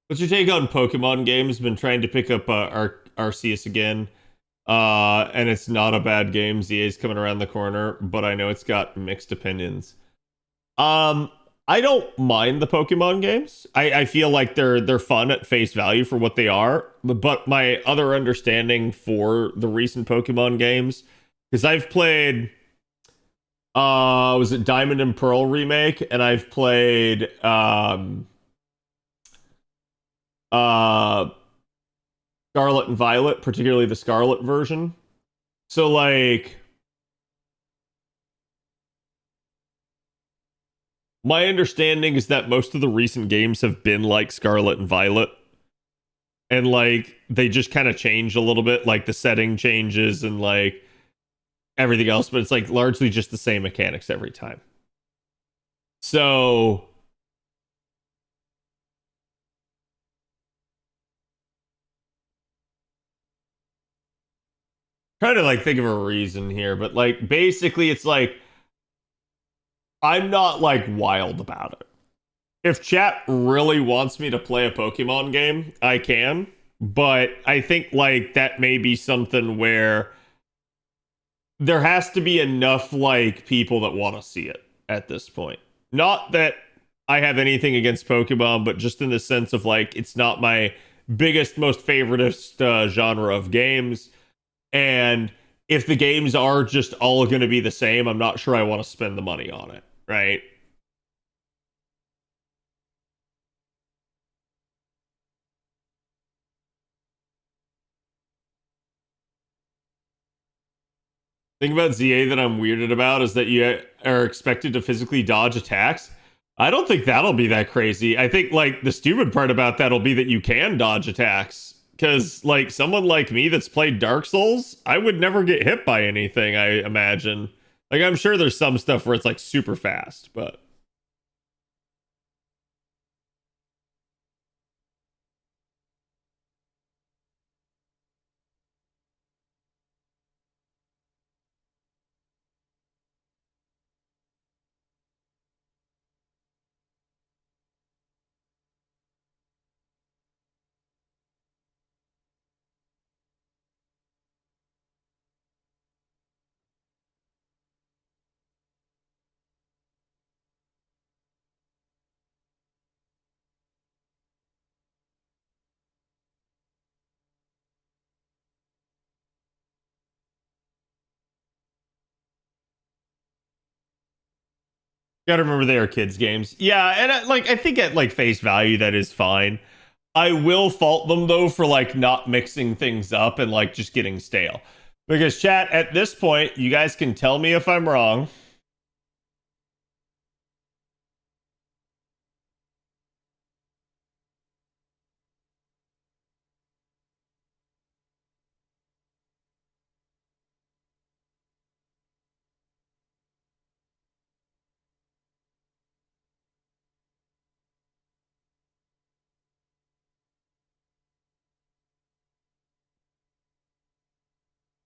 Speaker 7: What's your take on Pokemon games? Been trying to pick up Arceus again. And it's not a bad game. ZA's coming around the corner, but I know it's got mixed opinions. I don't mind the Pokemon games. I feel like they're fun at face value for what they are. But my other understanding for the recent Pokemon games, because I've played was it Diamond and Pearl remake, and I've played Scarlet and Violet, particularly the Scarlet version. So like my understanding is that most of the recent games have been like Scarlet and Violet. And like they just kind of change a little bit, like the setting changes and like everything else, but it's like largely just the same mechanics every time. So trying to like think of a reason here, but like basically it's like I'm not like wild about it. If chat really wants me to play a Pokemon game, I can, but I think like that may be something where there has to be enough like people that want to see it at this point. Not that I have anything against Pokemon, but just in the sense of like it's not my biggest, most favoritist genre of games. And if the games are just all going to be the same, I'm not sure I want to spend the money on it, right? Thing about ZA that I'm weirded about is that you are expected to physically dodge attacks. I don't think that'll be that crazy. I think like the stupid part about that'll be that you can dodge attacks. Because like someone like me that's played Dark Souls, I would never get hit by anything, I imagine. Like I'm sure there's some stuff where it's like super fast, but gotta remember they are kids games. Yeah, and I think at like face value that is fine. I will fault them though for like not mixing things up and like just getting stale. Because chat, at this point, you guys can tell me if I'm wrong.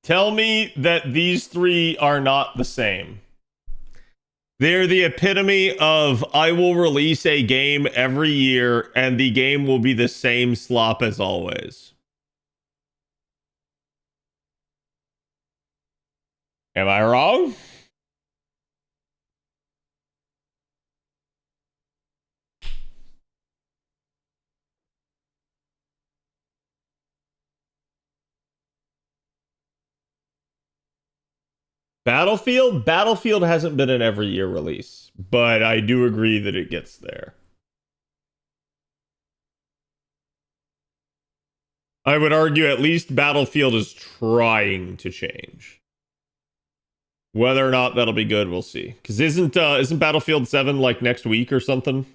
Speaker 7: Tell me that these three are not the same. They're the epitome of I will release a game every year and the game will be the same slop as always. Am I wrong? Battlefield hasn't been an every year release, but I do agree that it gets there. I would argue at least Battlefield is trying to change. Whether or not that'll be good, we'll see. Because isn't Battlefield 7 like next week or something?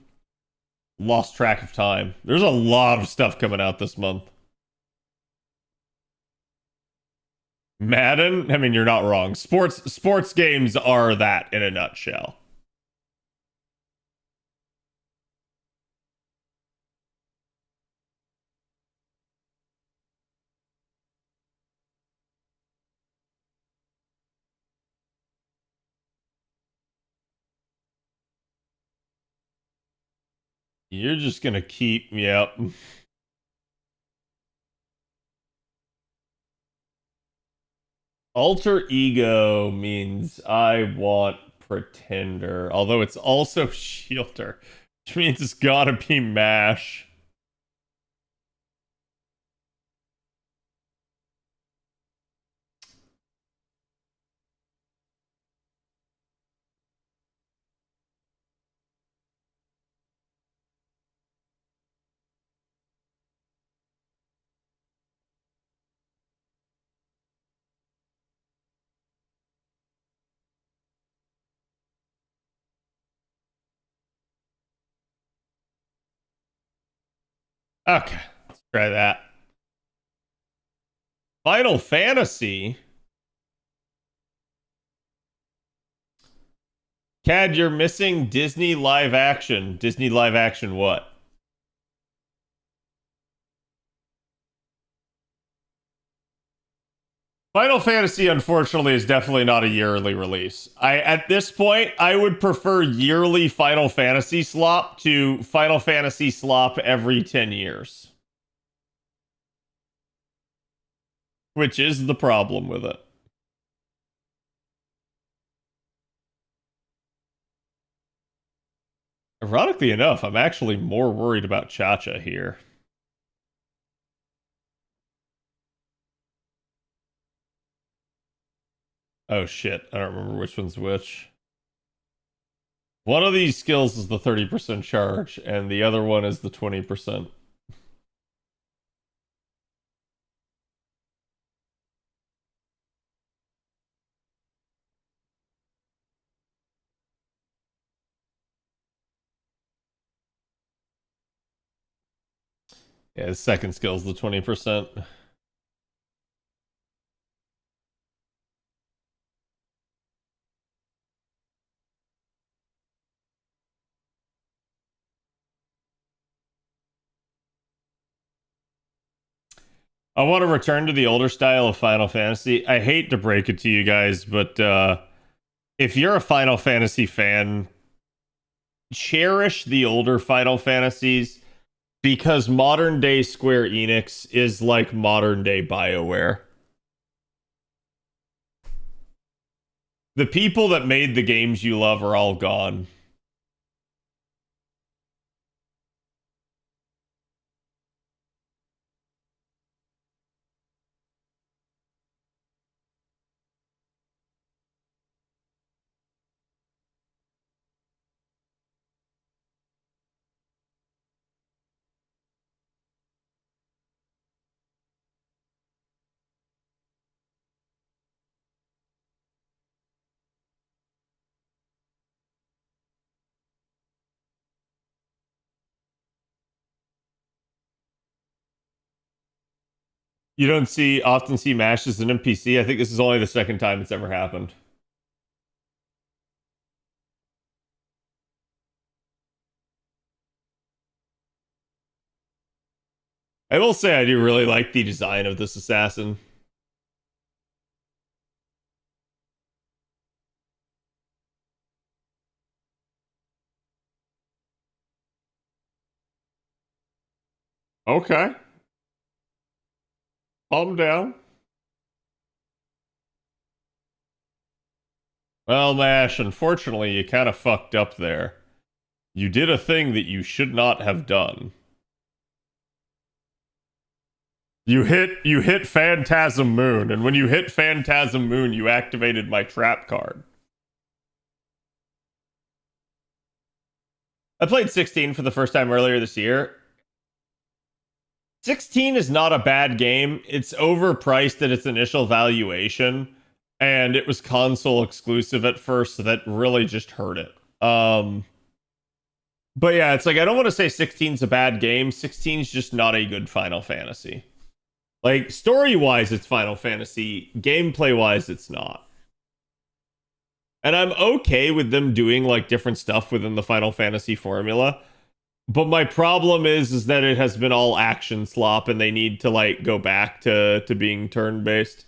Speaker 7: Lost track of time. There's a lot of stuff coming out this month. Madden? I mean, you're not wrong. Sports games are that in a nutshell. You're just gonna keep, yep. Alter ego means I want pretender, although it's also shielder, which means it's gotta be mash. Okay, let's try that. Final Fantasy. Cad, you're missing Disney live action. Disney live action what? Final Fantasy, unfortunately, is definitely not a yearly release. At this point, I would prefer yearly Final Fantasy slop to Final Fantasy slop every 10 years. Which is the problem with it. Ironically enough, I'm actually more worried about Cha-Cha here. Oh shit, I don't remember which one's which. One of these skills is the 30% charge, and the other one is the 20%. Yeah, the second skill is the 20%. I want to return to the older style of Final Fantasy. I hate to break it to you guys, but if you're a Final Fantasy fan, cherish the older Final Fantasies because modern day Square Enix is like modern day BioWare. The people that made the games you love are all gone. You don't often see MASH as an NPC. I think this is only the second time it's ever happened. I will say I do really like the design of this assassin. Okay. Calm down. Well, Mash, unfortunately, you kind of fucked up there. You did a thing that you should not have done. You hit Phantasm Moon, and when you hit Phantasm Moon, you activated my trap card. I played 16 for the first time earlier this year. 16 is not a bad game. It's overpriced at its initial valuation, and it was console exclusive at first, so that really just hurt it. But yeah, it's like I don't want to say 16 is a bad game. 16 is just not a good Final Fantasy. Like story-wise, it's Final Fantasy. Gameplay-wise, it's not. And I'm okay with them doing like different stuff within the Final Fantasy formula. But my problem is that it has been all action slop and they need to like go back to being turn-based.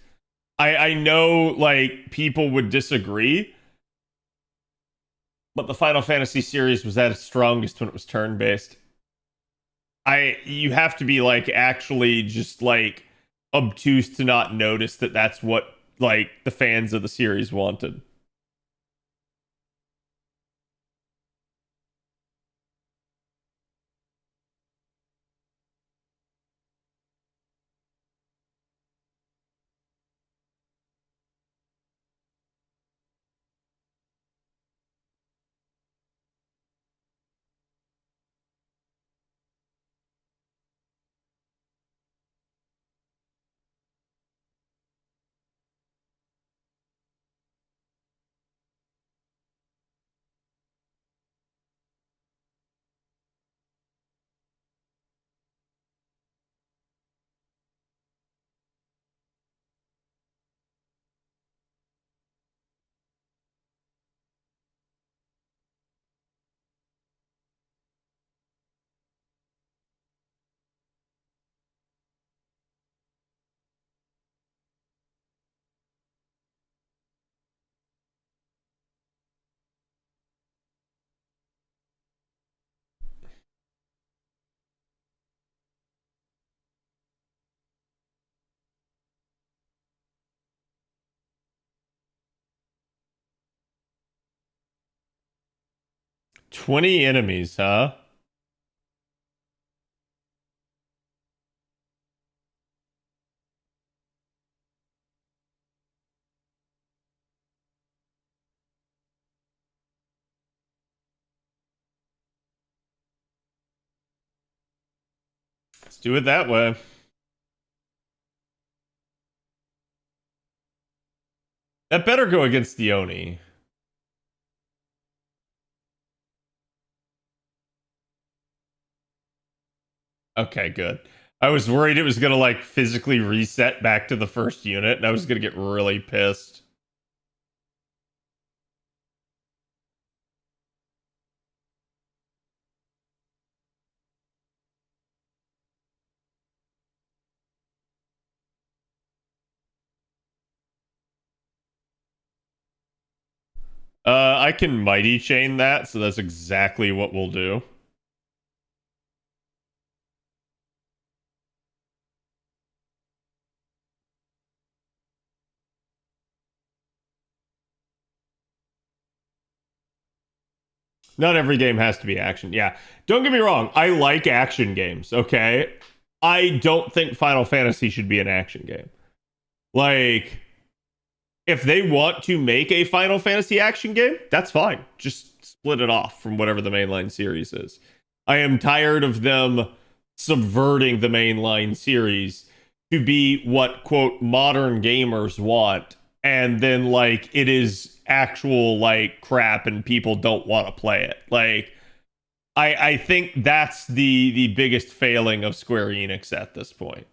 Speaker 7: I know like people would disagree, but the Final Fantasy series was at its strongest when it was turn-based. You have to be like actually just like obtuse to not notice that that's what like the fans of the series wanted. "20 enemies, huh?" Let's do it that way. That better go against the Oni. Okay, good. I was worried it was gonna like physically reset back to the first unit, and I was gonna get really pissed. I can mighty chain that, so that's exactly what we'll do. Not every game has to be action. Yeah. Don't get me wrong. I like action games, okay? I don't think Final Fantasy should be an action game. Like, if they want to make a Final Fantasy action game, that's fine. Just split it off from whatever the mainline series is. I am tired of them subverting the mainline series to be what, quote, modern gamers want. And then, like, it is actual, like, crap and people don't want to play it. Like, I think that's the biggest failing of Square Enix at this point.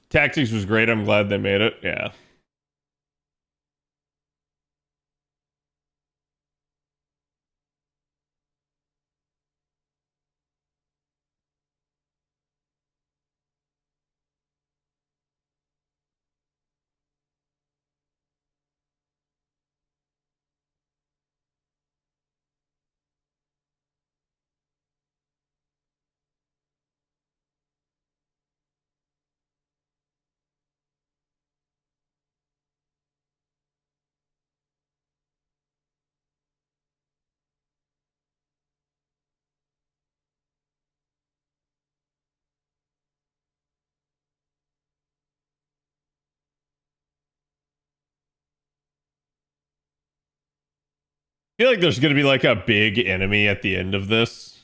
Speaker 7: Tactics was great. I'm glad they made it. Yeah. feel like there's gonna be like a big enemy at the end of this.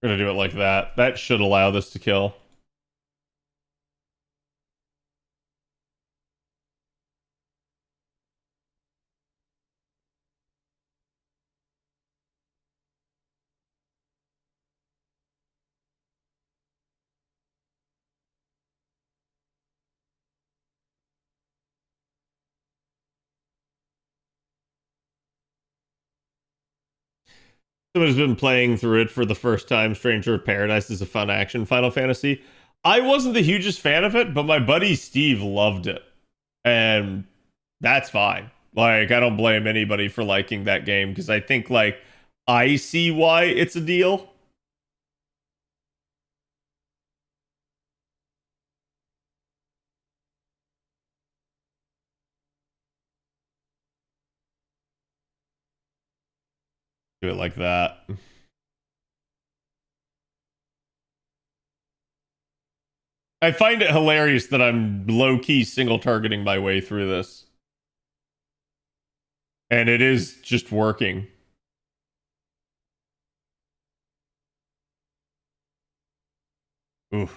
Speaker 7: We're gonna do it like that. That should allow this to kill. Someone who's been playing through it for the first time. Stranger of Paradise is a fun action Final Fantasy. I wasn't the hugest fan of it, but my buddy Steve loved it. And that's fine. Like, I don't blame anybody for liking that game because I think, like, I see why it's a deal. Do it like that. I find it hilarious that I'm low-key single targeting my way through this. And it is just working. Ooh.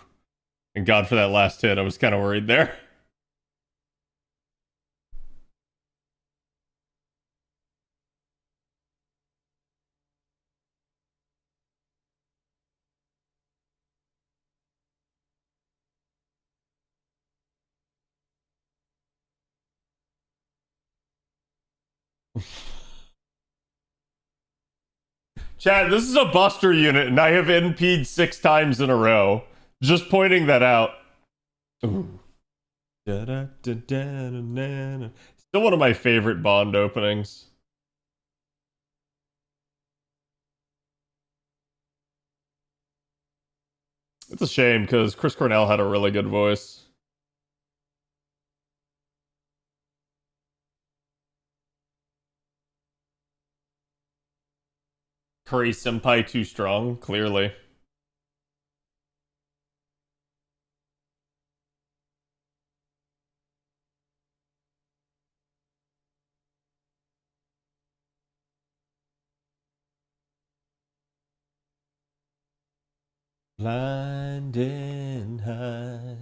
Speaker 7: And God for that last hit. I was kind of worried there. Chad, this is a Buster unit, and I have NP'd 6 times in a row. Just pointing that out. Ooh. Still one of my favorite Bond openings. It's a shame, because Chris Cornell had a really good voice. Curry Senpai too strong, clearly. Blind and high.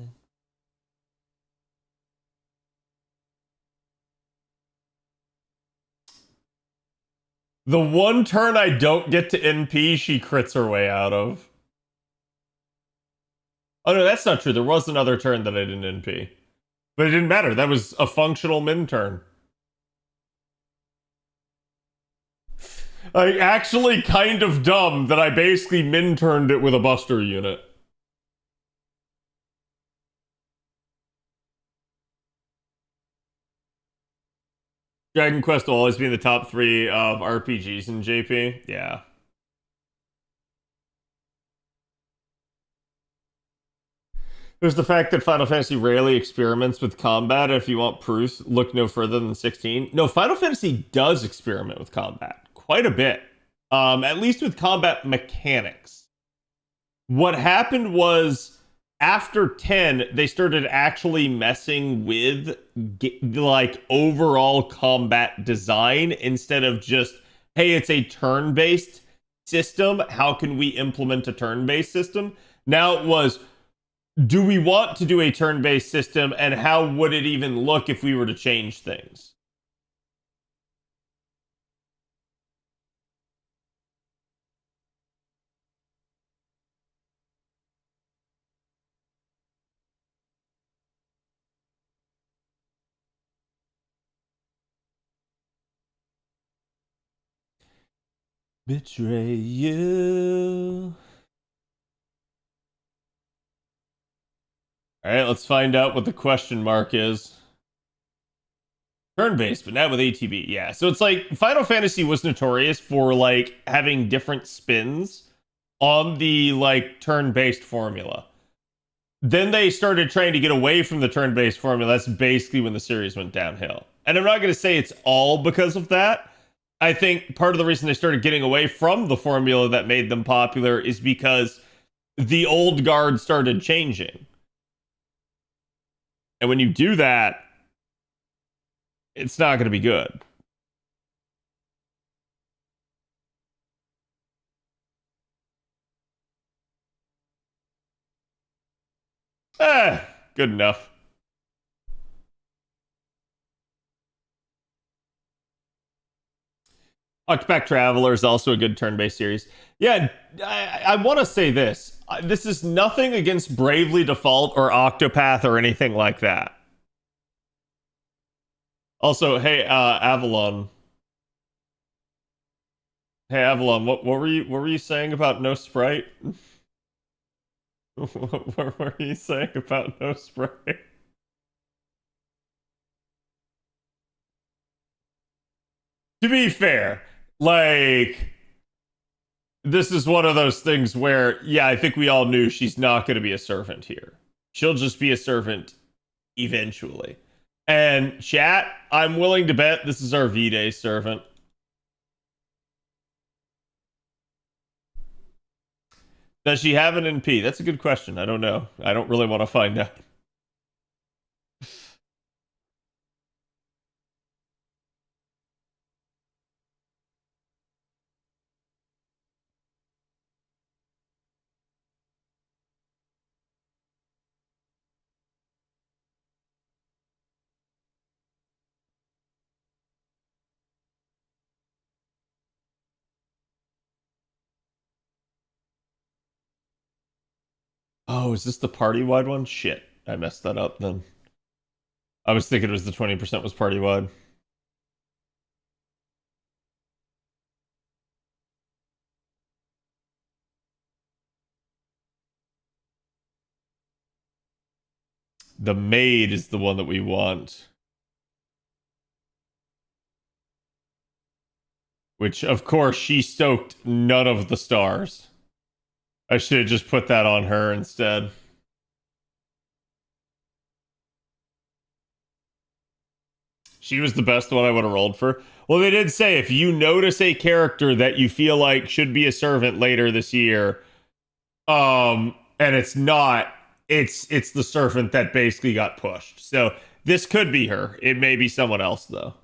Speaker 7: The one turn I don't get to NP, she crits her way out of. Oh no, that's not true. There was another turn that I didn't NP. But it didn't matter. That was a functional min turn. Like, actually kind of dumb that I basically min turned it with a Buster unit. Dragon Quest will always be in the top 3 of RPGs in JP. Yeah. There's the fact that Final Fantasy rarely experiments with combat. If you want proof, look no further than 16. No, Final Fantasy does experiment with combat quite a bit. At least with combat mechanics. What happened was, after 10, they started actually messing with like overall combat design instead of just, hey, it's a turn-based system. How can we implement a turn-based system? Now it was, do we want to do a turn-based system, and how would it even look if we were to change things? Betray you. All right, let's find out what the question mark is. Turn-based, but not with ATB. Yeah, so it's like Final Fantasy was notorious for like having different spins on the like turn-based formula. Then they started trying to get away from the turn-based formula. That's basically when the series went downhill. And I'm not going to say it's all because of that. I think part of the reason they started getting away from the formula that made them popular is because the old guard started changing. And when you do that, it's not going to be good. Good enough. Octopath Traveler is also a good turn-based series. Yeah, I want to say this. This is nothing against Bravely Default or Octopath or anything like that. Also, hey, Avalon. Hey, Avalon, what were you saying about no Sprite? What were you saying about no Sprite? To be fair, like, this is one of those things where, yeah, I think we all knew she's not going to be a servant here. She'll just be a servant eventually. And chat, I'm willing to bet this is our V-Day servant. Does she have an NP? That's a good question. I don't know. I don't really want to find out. Oh, is this the party-wide one? Shit. I messed that up then. I was thinking it was the 20% was party-wide. The maid is the one that we want. Which, of course, she stoked none of the stars. I should have just put that on her instead. She was the best one I would have rolled for. Well, they did say if you notice a character that you feel like should be a servant later this year, and it's not, it's the servant that basically got pushed. So this could be her. It may be someone else though.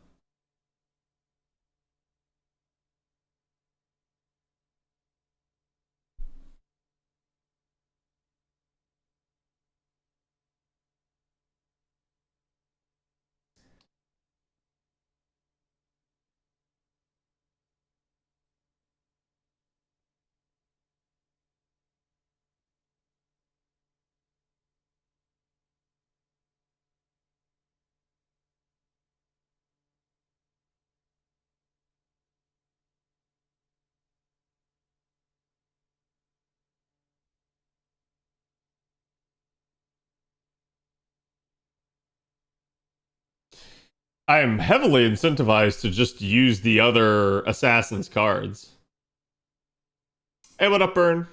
Speaker 7: I am heavily incentivized to just use the other assassin's cards. Hey, what up, Burn?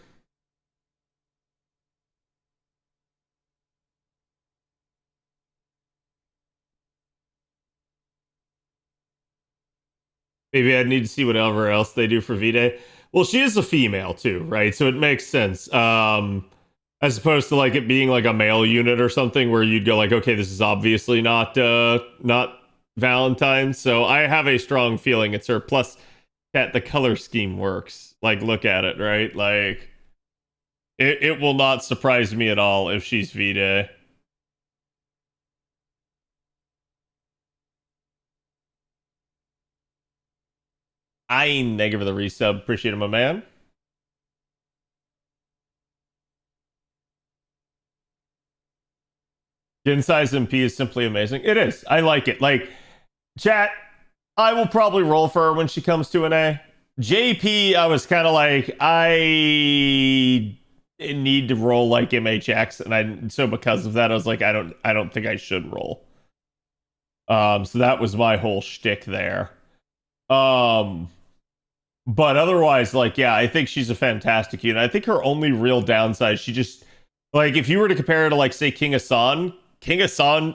Speaker 7: Maybe I'd need to see whatever else they do for V-Day. Well, she is a female too, right? So it makes sense. As opposed to like it being like a male unit or something where you'd go like, okay, this is obviously not Valentine's. So I have a strong feeling it's her. Plus, that the color scheme works. Like, look at it, right? Like, it will not surprise me at all if she's V-Day. Thank you for the resub. Appreciate it, my man. Gensize MP is simply amazing. It is. I like it. Like, chat, I will probably roll for her when she comes to an A. JP, I was kind of like, I need to roll like MHX, and so because of that, I was like, I don't think I should roll. So that was my whole shtick there. But otherwise, like, yeah, I think she's a fantastic unit. I think her only real downside, she just, like, if you were to compare her to, like, say, King Hassan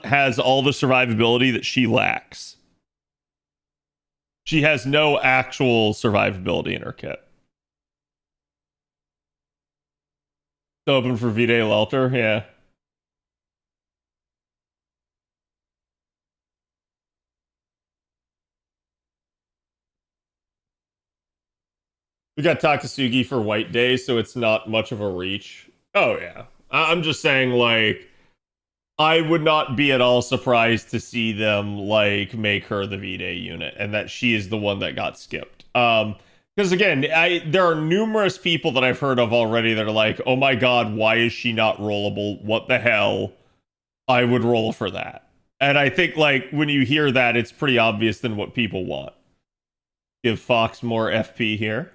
Speaker 7: has all the survivability that she lacks. She has no actual survivability in her kit. Open for V-Day Welter, yeah. We got Takasugi for White Day, so it's not much of a reach. Oh yeah, I'm just saying, like, I would not be at all surprised to see them like make her the V-Day unit, and that she is the one that got skipped. Because again, there are numerous people that I've heard of already that are like, "Oh my god, why is she not rollable? What the hell?" I would roll for that. And I think like when you hear that, it's pretty obvious than what people want. Give Fox more FP here.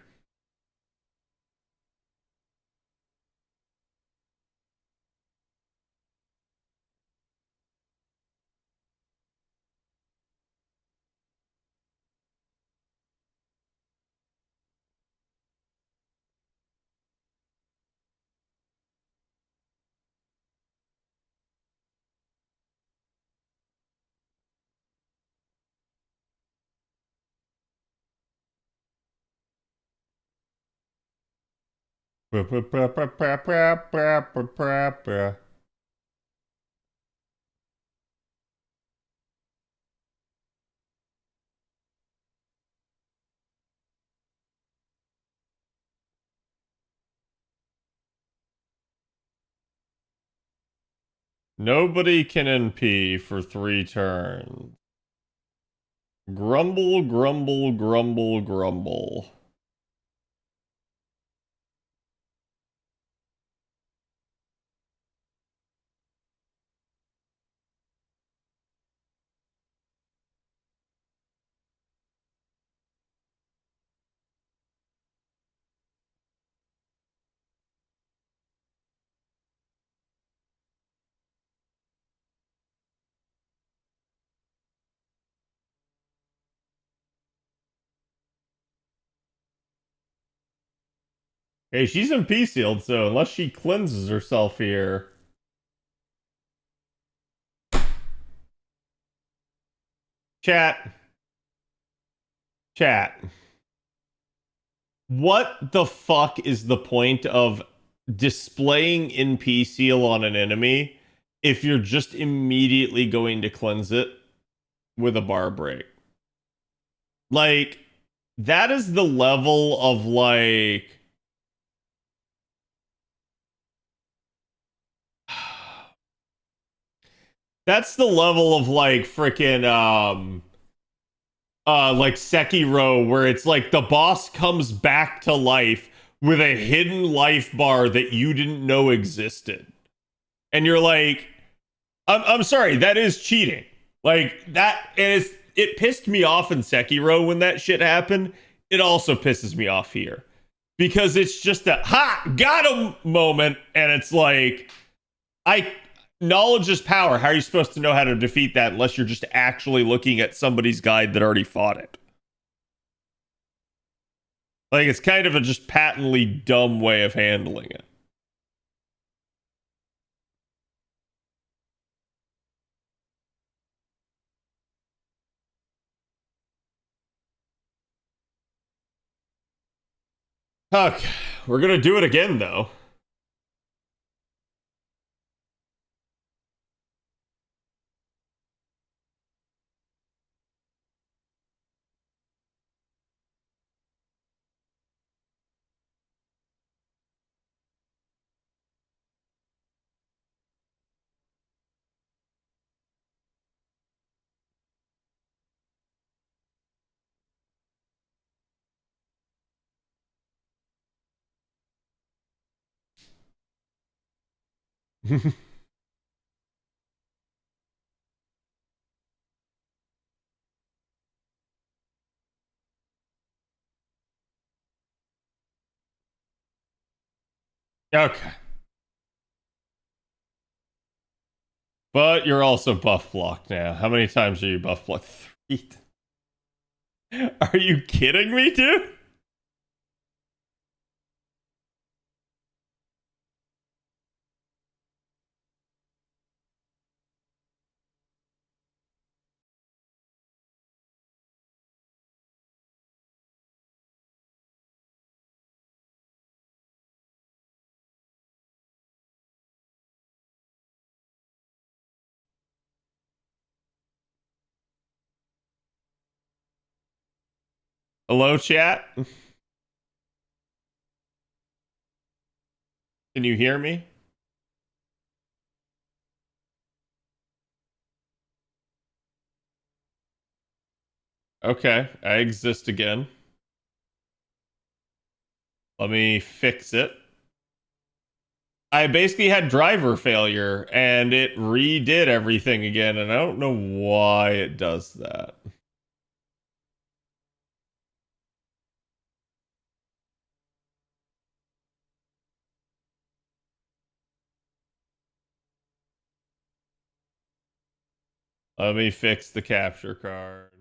Speaker 7: Nobody can NP for 3 turns. Grumble, grumble, grumble, grumble. Hey, she's MP sealed, so unless she cleanses herself here. Chat. Chat. What the fuck is the point of displaying NP seal on an enemy if you're just immediately going to cleanse it with a bar break? Like, that is the level of like. That's the level of like freaking like Sekiro, where it's like the boss comes back to life with a hidden life bar that you didn't know existed. And you're like, I'm sorry, that is cheating. Like that is, it pissed me off in Sekiro when that shit happened. It also pisses me off here. Because it's just a ha, got him moment, and it's like knowledge is power. How are you supposed to know how to defeat that unless you're just actually looking at somebody's guide that already fought it? Like, it's kind of a just patently dumb way of handling it. Okay, we're gonna do it again, though. Okay. But you're also buff blocked now. How many times are you buff blocked? 3. Are you kidding me, dude? Hello, chat? Can you hear me? Okay, I exist again. Let me fix it. I basically had driver failure and it redid everything again, and I don't know why it does that. Let me fix the capture card.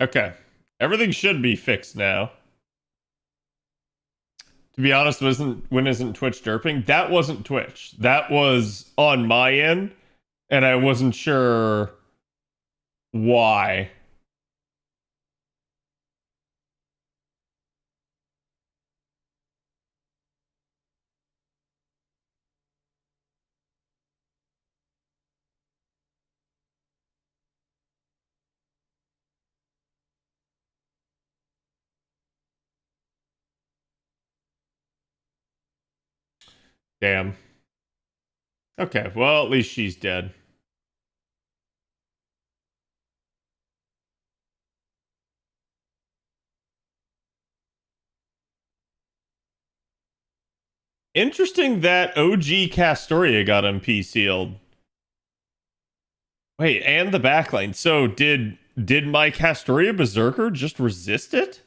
Speaker 7: Okay. Everything should be fixed now. To be honest, when isn't Twitch derping? That wasn't Twitch. That was on my end, and I wasn't sure why. Damn. Okay, well, at least she's dead. Interesting that OG Castoria got MP sealed. Wait, and the backline. So did my Castoria Berserker just resist it?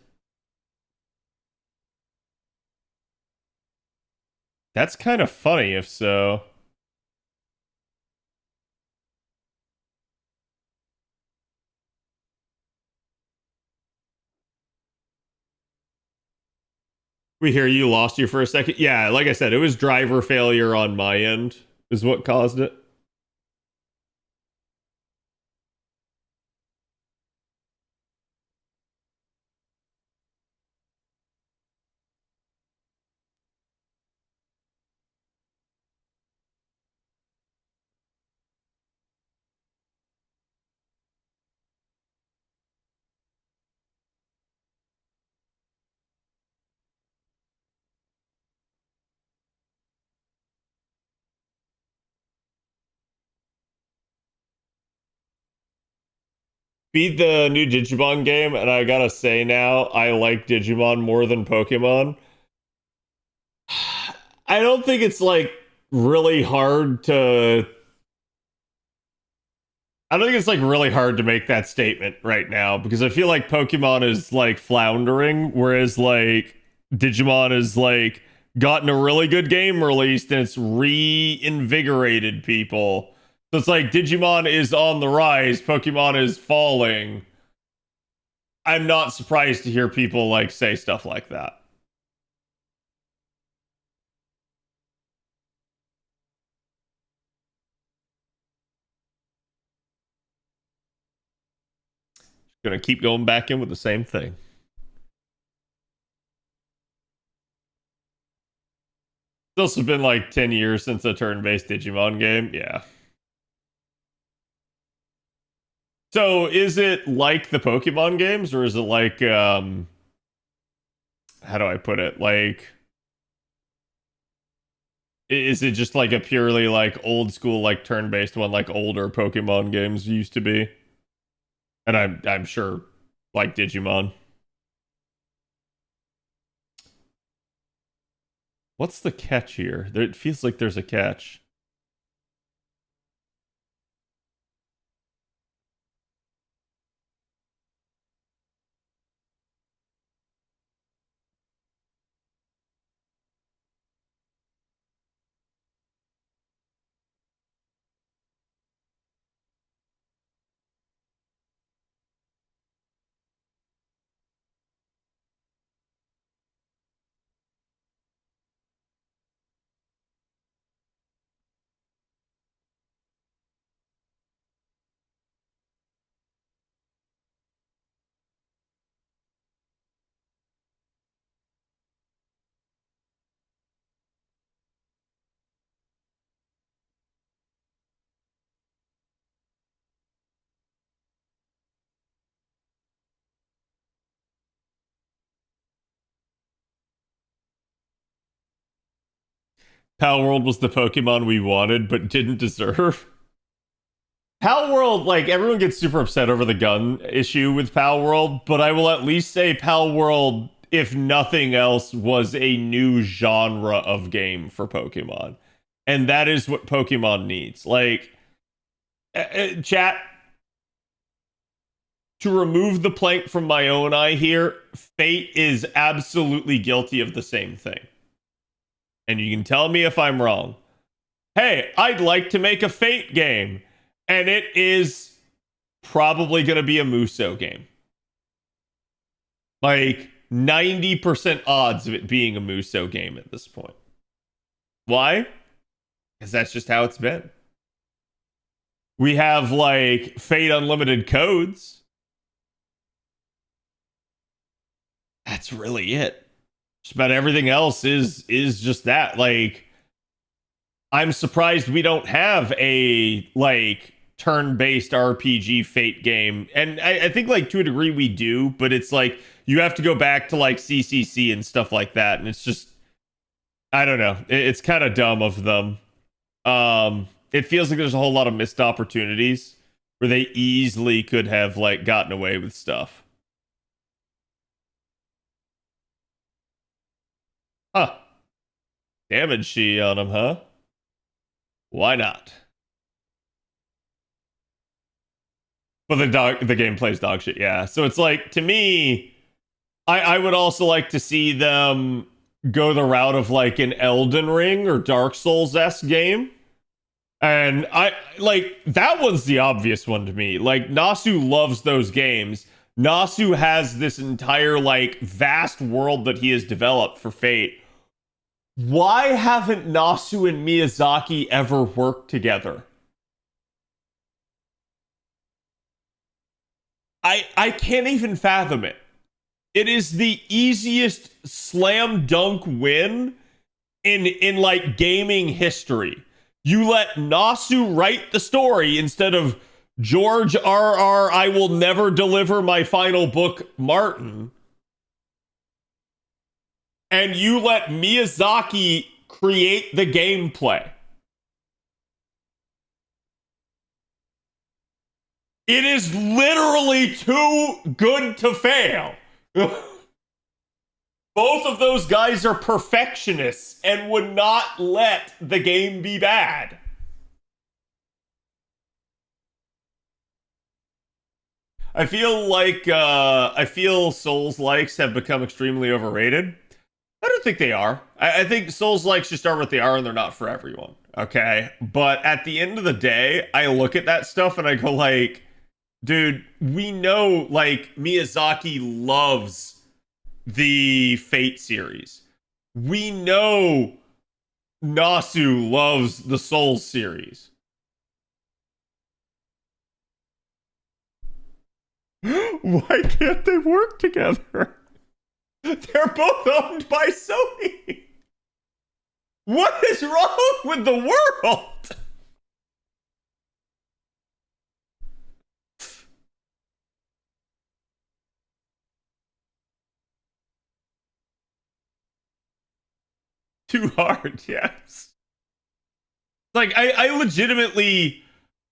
Speaker 7: That's kind of funny if so. We hear you lost you for a second. Yeah, like I said, it was driver failure on my end is what caused it. Beat the new Digimon game, and I gotta say now, I like Digimon more than Pokemon. I don't think it's like really hard to. I don't think it's like really hard to make that statement right now because I feel like Pokemon is like floundering, whereas like Digimon is like gotten a really good game released and it's reinvigorated people. So it's like Digimon is on the rise, Pokemon is falling. I'm not surprised to hear people like say stuff like that. Gonna keep going back in with the same thing. It's also been like 10 years since a turn-based Digimon game. Yeah. So is it like the Pokemon games, or is it like how do I put it? Like is it just like a purely like old school like turn-based one like older Pokemon games used to be? And I'm sure like Digimon. What's the catch here? There, it feels like there's a catch. Pal World was the Pokemon we wanted but didn't deserve. Pal World, like, everyone gets super upset over the gun issue with Pal World, but I will at least say Pal World, if nothing else, was a new genre of game for Pokemon. And that is what Pokemon needs. Like, chat, to remove the plank from my own eye here, Fate is absolutely guilty of the same thing. And you can tell me if I'm wrong. Hey, I'd like to make a Fate game. And it is probably going to be a Muso game. Like 90% odds of it being a Muso game at this point. Why? Because that's just how it's been. We have like Fate Unlimited codes. That's really it. Just about everything else is just that. Like, I'm surprised we don't have a like turn-based RPG Fate game. And I think like to a degree we do, but it's like you have to go back to like CCC and stuff like that. And it's just, I don't know. It's kind of dumb of them. It feels like there's a whole lot of missed opportunities where they easily could have like gotten away with stuff. Huh. Damage she on him, huh? Why not? But the gameplay's dog shit, yeah. So it's like, to me, I would also like to see them go the route of like an Elden Ring or Dark Souls-esque game. And I like that one's the obvious one to me. Like, Nasu loves those games. Nasu has this entire like vast world that he has developed for Fate. Why haven't Nasu and Miyazaki ever worked together? I can't even fathom it. It is the easiest slam dunk win in like gaming history. You let Nasu write the story instead of George R.R. I will never deliver my final book, Martin. And you let Miyazaki create the gameplay. It is literally too good to fail. Both of those guys are perfectionists and would not let the game be bad. I feel like Souls-likes have become extremely overrated. I don't think they are. I think Souls-likes just are what they are, and they're not for everyone. Okay? But at the end of the day, I look at that stuff and I go like, dude, we know like Miyazaki loves the Fate series. We know Nasu loves the Souls series. Why can't they work together? They're both owned by Sony. What is wrong with the world? Too hard, yes. Like, I legitimately,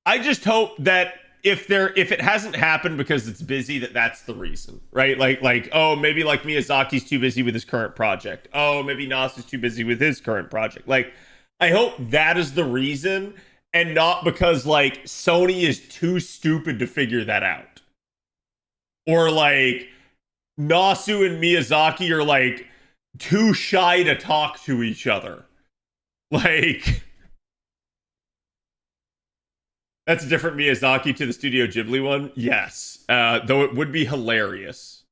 Speaker 7: I just hope that if it hasn't happened because it's busy, that's the reason, right? Like, oh, maybe like Miyazaki's too busy with his current project. Oh, maybe Nasu's too busy with his current project. Like, I hope that is the reason, and not because like Sony is too stupid to figure that out, or like Nasu and Miyazaki are like too shy to talk to each other. Like, that's a different Miyazaki to the Studio Ghibli one. Yes. Though it would be hilarious.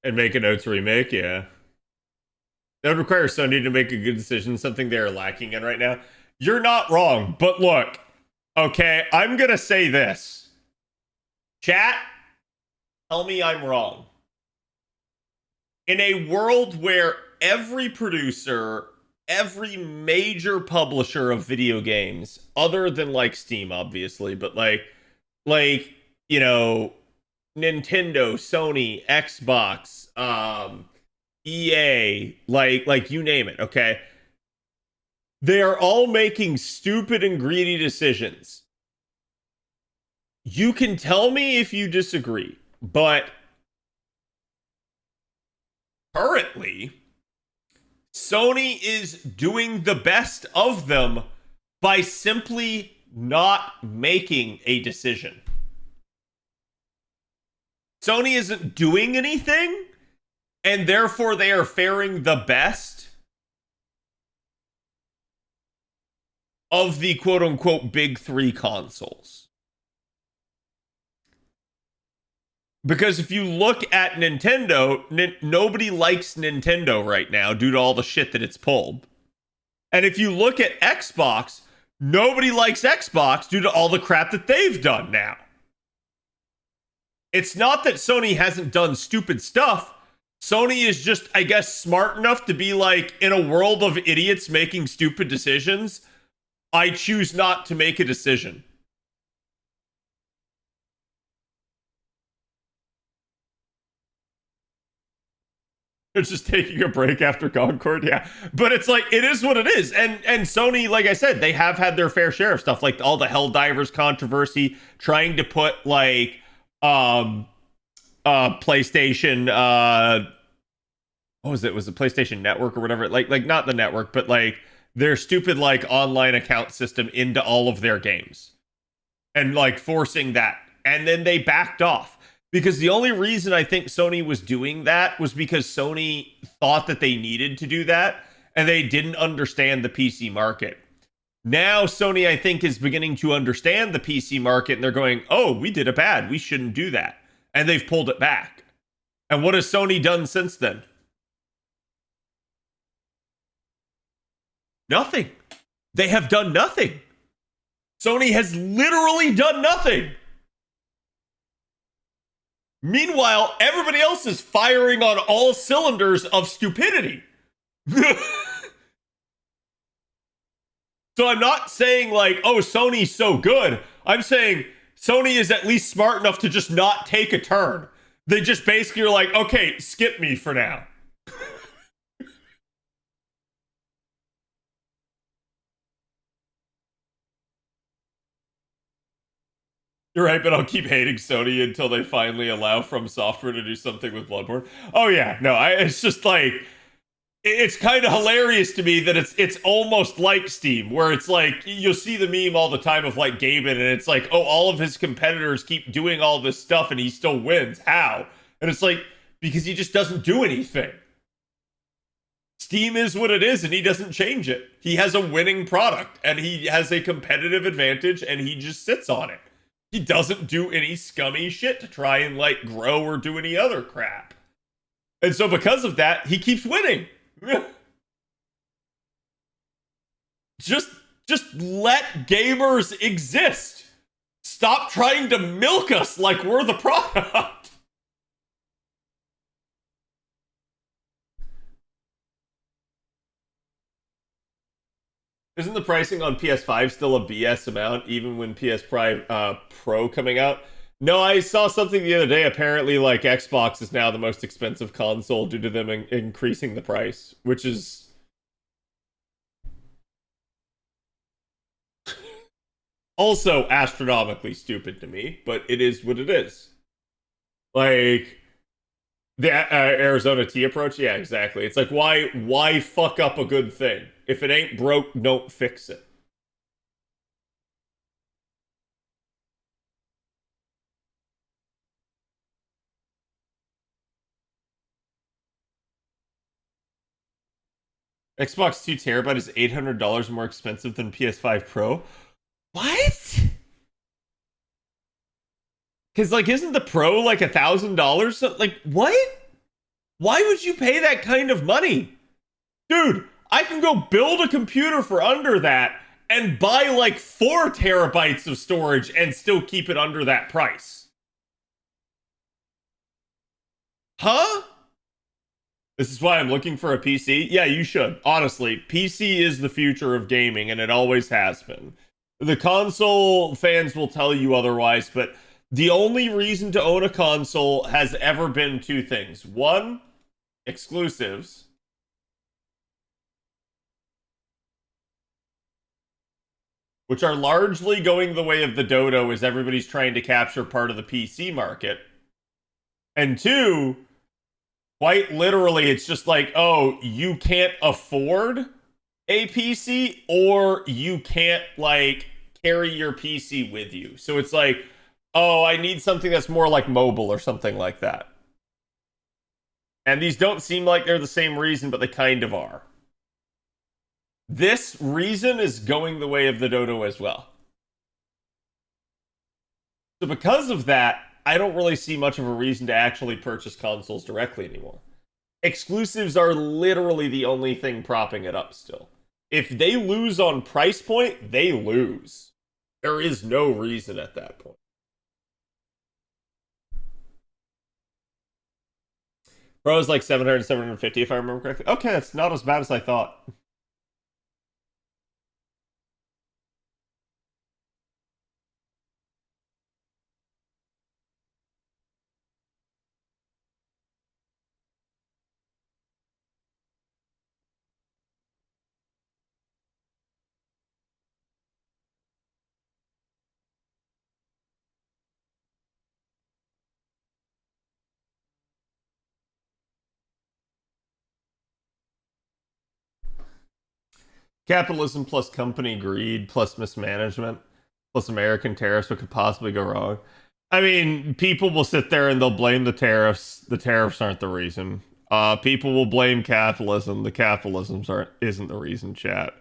Speaker 7: And make a notes remake, yeah. That would require Sony to make a good decision, something they're lacking in right now. You're not wrong, but look, okay, I'm gonna say this. Chat, tell me I'm wrong. In a world where every producer, every major publisher of video games, other than like Steam, obviously, but like, you know, Nintendo, Sony, Xbox, EA, like you name it, okay? They are all making stupid and greedy decisions. You can tell me if you disagree, but currently, Sony is doing the best of them by simply not making a decision. Sony isn't doing anything, and therefore they are faring the best of the quote-unquote big three consoles. Because if you look at Nintendo, nobody likes Nintendo right now due to all the shit that it's pulled. And if you look at Xbox, nobody likes Xbox due to all the crap that they've done now. It's not that Sony hasn't done stupid stuff. Sony is just, I guess, smart enough to be like, in a world of idiots making stupid decisions, I choose not to make a decision. It's just taking a break after Concord, yeah. But it's like, it is what it is. And Sony, like I said, they have had their fair share of stuff, like all the Helldivers controversy, trying to put like PlayStation what was it? Was it PlayStation Network or whatever? Like not the network, but like their stupid like online account system into all of their games. And like forcing that. And then they backed off. Because the only reason I think Sony was doing that was because Sony thought that they needed to do that, and they didn't understand the PC market. Now Sony, I think, is beginning to understand the PC market, and they're going, oh, we did it bad. We shouldn't do that. And they've pulled it back. And what has Sony done since then? Nothing. They have done nothing. Sony has literally done nothing. Meanwhile, everybody else is firing on all cylinders of stupidity. So I'm not saying like, oh, Sony's so good. I'm saying Sony is at least smart enough to just not take a turn. They just basically are like, okay, skip me for now. You're right, but I'll keep hating Sony until they finally allow From Software to do something with Bloodborne. Oh yeah, no, it's just like, it's kind of hilarious to me that it's almost like Steam, where it's like, you'll see the meme all the time of like Gaben, and it's like, oh, all of his competitors keep doing all this stuff and he still wins. How? And it's like, because he just doesn't do anything. Steam is what it is, and he doesn't change it. He has a winning product, and he has a competitive advantage, and he just sits on it. He doesn't do any scummy shit to try and like grow or do any other crap. And so because of that, he keeps winning. Just let gamers exist. Stop trying to milk us like we're the product. Isn't the pricing on PS5 still a BS amount, even when PS Pro coming out? No, I saw something the other day. Apparently, like, Xbox is now the most expensive console due to them increasing the price, which is... also astronomically stupid to me, but it is what it is. Like... the Arizona T approach? Yeah, exactly. It's like, why fuck up a good thing? If it ain't broke, don't fix it. Xbox 2 terabyte is $800 more expensive than PS5 Pro. What? Because, like, isn't the Pro like $1,000? Like, what? Why would you pay that kind of money? Dude, I can go build a computer for under that and buy like 4 terabytes of storage and still keep it under that price. Huh? This is why I'm looking for a PC? Yeah, you should. Honestly, PC is the future of gaming, and it always has been. The console fans will tell you otherwise, but the only reason to own a console has ever been 2 things. 1, exclusives. Which are largely going the way of the dodo as everybody's trying to capture part of the PC market. And 2, quite literally, it's just like, oh, you can't afford a PC or you can't, like, carry your PC with you. So it's like, oh, I need something that's more like mobile or something like that. And these don't seem like they're the same reason, but they kind of are. This reason is going the way of the dodo as well. So because of that, I don't really see much of a reason to actually purchase consoles directly anymore. Exclusives are literally the only thing propping it up still. If they lose on price point, they lose. There is no reason at that point. Pro is like 700, 750 if I remember correctly. Okay, that's not as bad as I thought. Capitalism plus company greed plus mismanagement plus American tariffs. What could possibly go wrong? I mean, people will sit there and they'll blame the tariffs. The tariffs aren't the reason. People will blame capitalism. The capitalism isn't the reason, chat.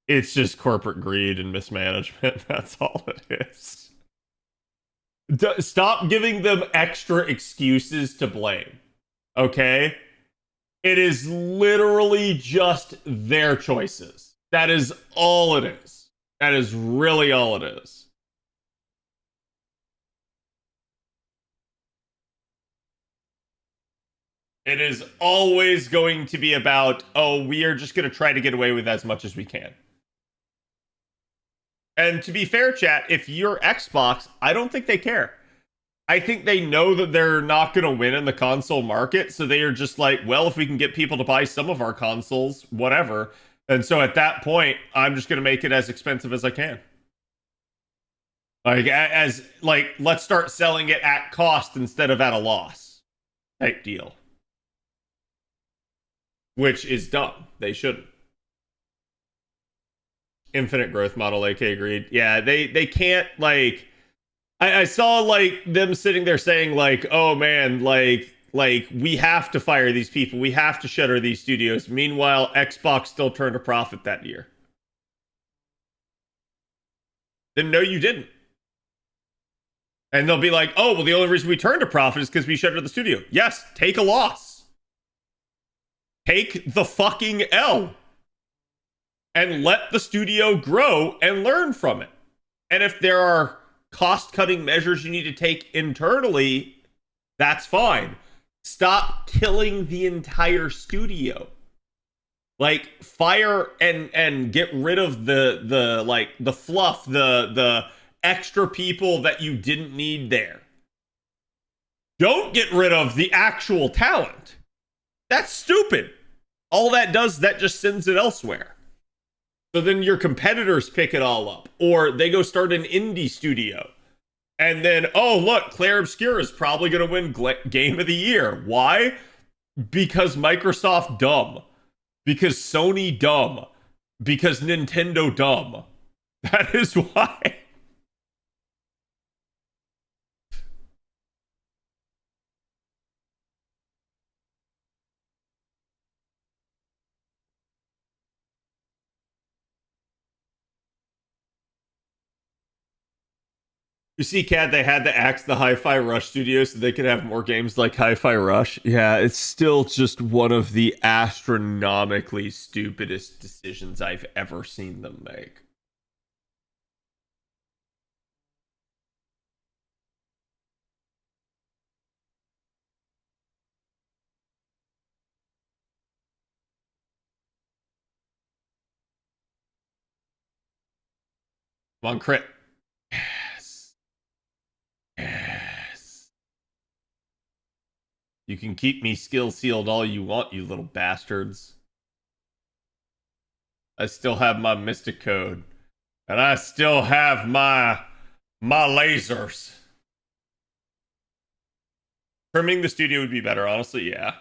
Speaker 7: It's just corporate greed and mismanagement. That's all it is. Stop giving them extra excuses to blame. Okay? It is literally just their choices. That is all it is. That is really all it is. It is always going to be about, oh, we are just going to try to get away with as much as we can. And to be fair, chat, if you're Xbox, I don't think they care. I think they know that they're not going to win in the console market, so they are just like, well, if we can get people to buy some of our consoles, whatever. And so at that point, I'm just going to make it as expensive as I can. Let's start selling it at cost instead of at a loss type deal. Which is dumb. They shouldn't. Infinite growth model, AK agreed. Yeah, they can't, like... I saw, like, them sitting there saying, like, oh, man, like, we have to fire these people. We have to shutter these studios. Meanwhile, Xbox still turned a profit that year. Then no, you didn't. And they'll be like, oh, well, the only reason we turned a profit is because we shuttered the studio. Yes, take a loss. Take the fucking L. And let the studio grow and learn from it. And if there are cost-cutting measures you need to take internally, that's fine. Stop killing the entire studio. Like, fire and get rid of the fluff, the extra people that you didn't need there. Don't get rid of the actual talent. That's stupid. All that does, that just sends it elsewhere. So then your competitors pick it all up. Or they go start an indie studio. And then, oh, look, Claire Obscura is probably going to win Game of the Year. Why? Because Microsoft dumb. Because Sony dumb. Because Nintendo dumb. That is why. You see, Cat, they had to axe the Hi-Fi Rush studio so they could have more games like Hi-Fi Rush. Yeah, it's still just one of the astronomically stupidest decisions I've ever seen them make. Come on, crit. Yes. Yes. You can keep me skill sealed all you want, you little bastards. I still have my Mystic Code. And I still have my lasers. Trimming the studio would be better, honestly, yeah.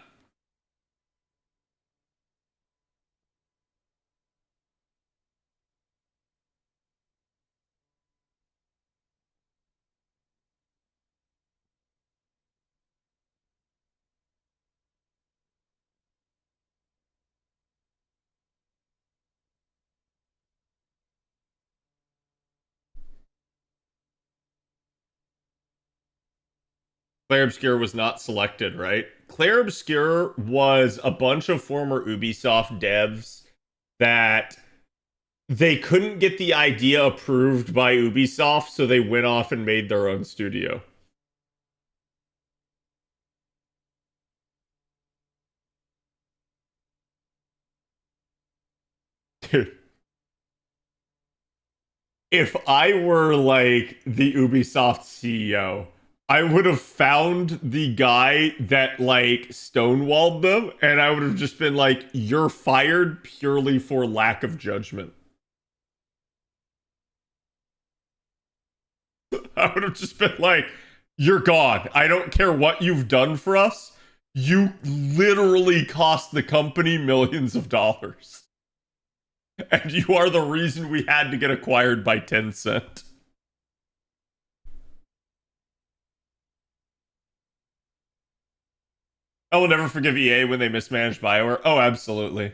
Speaker 7: Claire Obscure was not selected, right? Claire Obscure was a bunch of former Ubisoft devs that they couldn't get the idea approved by Ubisoft, so they went off and made their own studio. Dude. If I were like the Ubisoft CEO, I would have found the guy that like stonewalled them, and I would have just been like, "You're fired purely for lack of judgment." I would have just been like, "You're gone. I don't care what you've done for us. You literally cost the company millions of dollars. And you are the reason we had to get acquired by Tencent." I will never forgive EA when they mismanaged BioWare. Oh, absolutely.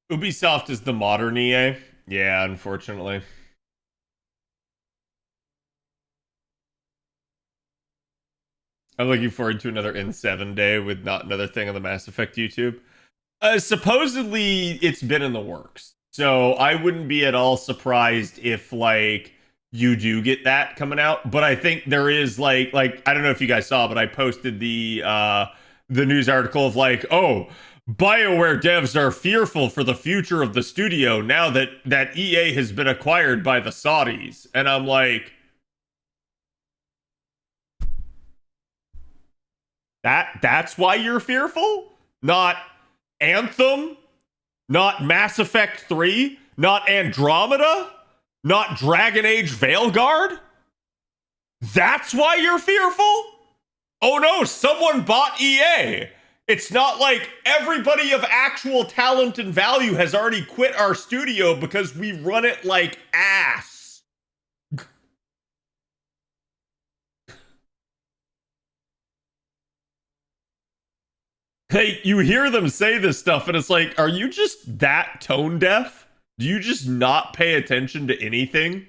Speaker 7: Ubisoft is the modern EA. Yeah, unfortunately. I'm looking forward to another N7 day with not another thing on the Mass Effect YouTube. Supposedly, it's been in the works. So I wouldn't be at all surprised if, like, you do get that coming out. But I think there is, like I don't know if you guys saw, but I posted the news article of, like, oh, BioWare devs are fearful for the future of the studio now that EA has been acquired by the Saudis. And I'm like, that's why you're fearful? Not Anthem? Not Mass Effect 3? Not Andromeda? Not Dragon Age Veilguard? That's why you're fearful? Oh no, someone bought EA. It's not like everybody of actual talent and value has already quit our studio because we run it like ass. Hey, you hear them say this stuff, and it's like, are you just that tone deaf? Do you just not pay attention to anything?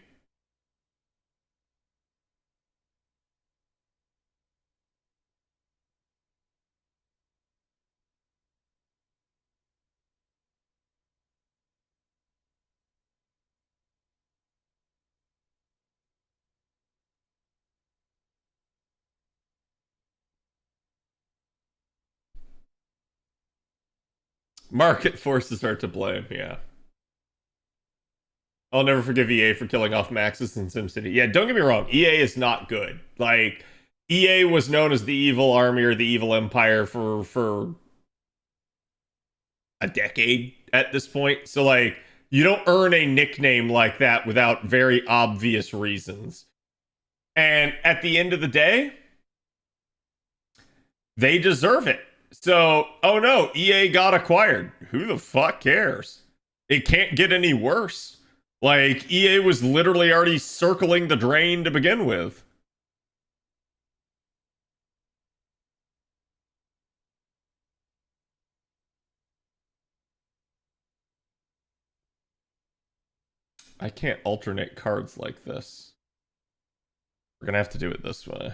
Speaker 7: Market forces are to blame, yeah. I'll never forgive EA for killing off Maxis in SimCity. Yeah, don't get me wrong, EA is not good. Like, EA was known as the evil army or the evil empire for a decade at this point. So, like, you don't earn a nickname like that without very obvious reasons. And at the end of the day, they deserve it. So, oh no, EA got acquired. Who the fuck cares? It can't get any worse. Like, EA was literally already circling the drain to begin with. I can't alternate cards like this. We're gonna have to do it this way.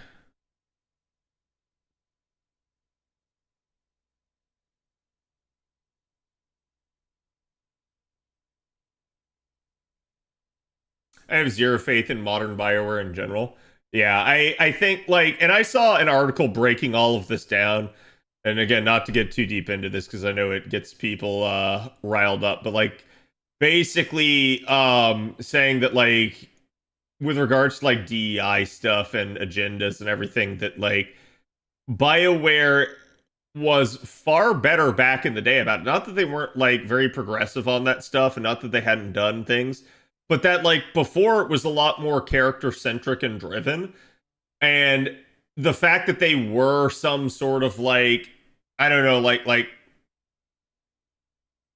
Speaker 7: I have zero faith in modern BioWare in general. Yeah, I think, like, and I saw an article breaking all of this down. And again, not to get too deep into this because I know it gets people riled up, but like basically saying that, like, with regards to like DEI stuff and agendas and everything, that like BioWare was far better back in the day about it. Not that they weren't like very progressive on that stuff and not that they hadn't done things, but that like before it was a lot more character centric and driven. And the fact that they were some sort of like, I don't know, like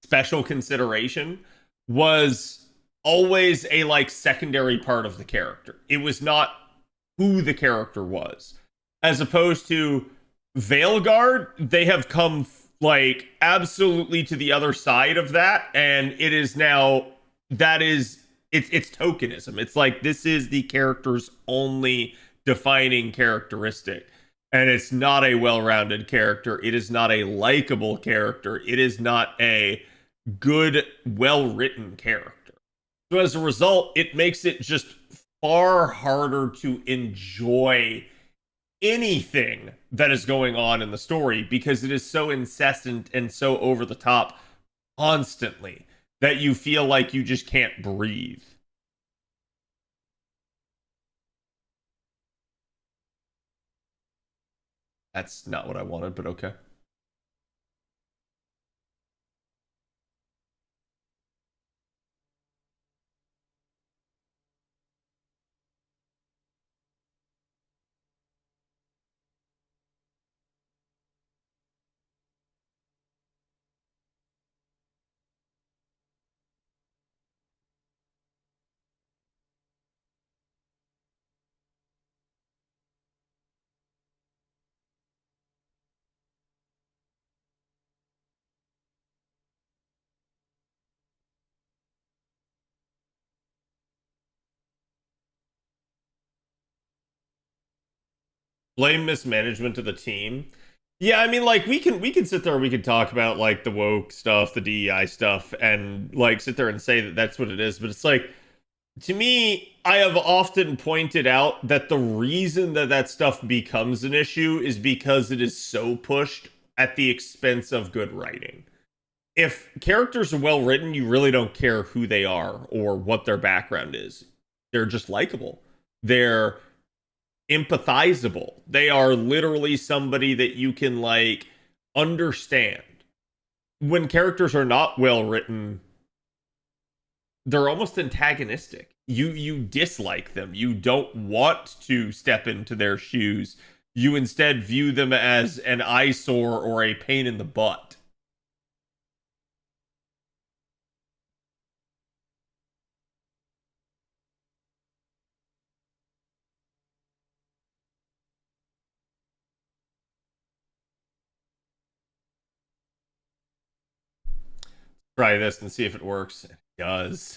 Speaker 7: special consideration was always a like secondary part of the character. It was not who the character was. As opposed to Veilguard, they have come like absolutely to the other side of that, and it is now that is it's tokenism. It's like this is the character's only defining characteristic. And it's not a well-rounded character. It is not a likable character. It is not a good, well-written character. So as a result, it makes it just far harder to enjoy anything that is going on in the story because it is so incessant and so over the top constantly that you feel like you just can't breathe. That's not what I wanted, but okay. Blame mismanagement of the team. Yeah, I mean, like we can sit there, we can talk about like the woke stuff, the DEI stuff, and like sit there and say that that's what it is. But it's like, to me, I have often pointed out that the reason that that stuff becomes an issue is because it is so pushed at the expense of good writing. If characters are well written, you really don't care who they are or what their background is. They're just likable. They're empathizable. They are literally somebody that you can like understand. When characters are not well written, they're almost antagonistic. You dislike them. You don't want to step into their shoes. You instead view them as an eyesore or a pain in the butt. Try this and see if it works. It does.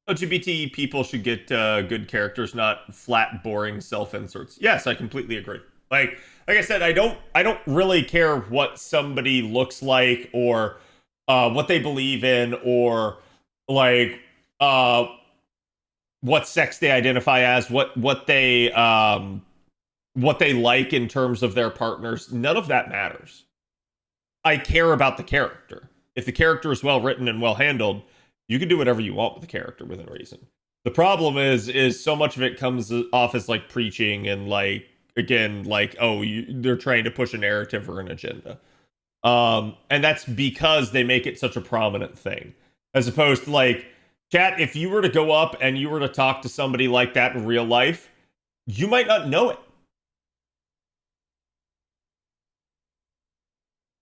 Speaker 7: LGBT people should get good characters, not flat, boring self-inserts. Yes, I completely agree. Like I said, I don't really care what somebody looks like or what they believe in or like what sex they identify as, what they like in terms of their partners. None of that matters. I care about the character. If the character is well written and well handled, you can do whatever you want with the character within reason. The problem is so much of it comes off as like preaching and like, again, like, oh, they're trying to push a narrative or an agenda. And that's because they make it such a prominent thing, as opposed to like Chat, if you were to go up and you were to talk to somebody like that in real life, you might not know it.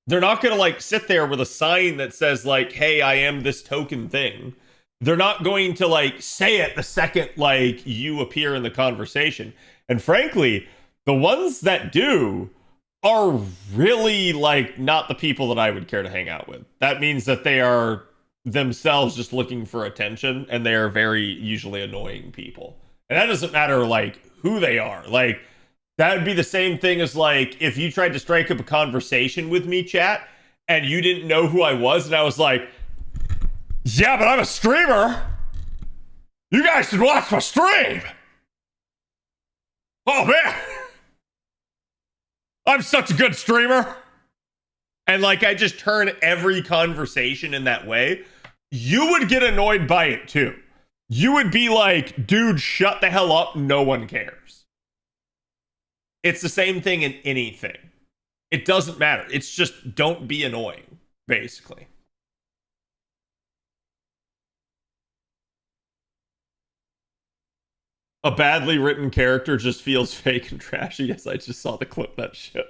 Speaker 7: They're not going to like sit there with a sign that says like, hey, I am this token thing. They're not going to like say it the second like you appear in the conversation. And frankly, the ones that do are really like not the people that I would care to hang out with. That means that they are themselves just looking for attention, and they are very usually annoying people. And that doesn't matter like who they are. Like that would be the same thing as like if you tried to strike up a conversation with me, chat, and you didn't know who I was, and I was like, yeah, but I'm a streamer. You guys should watch my stream. Oh man, I'm such a good streamer. And like I just turn every conversation in that way, you would get annoyed by it too. You would be like, dude, shut the hell up. No one cares. It's the same thing in anything. It doesn't matter. It's just don't be annoying, basically. A badly written character just feels fake and trashy. Yes, I just saw the clip, that shit.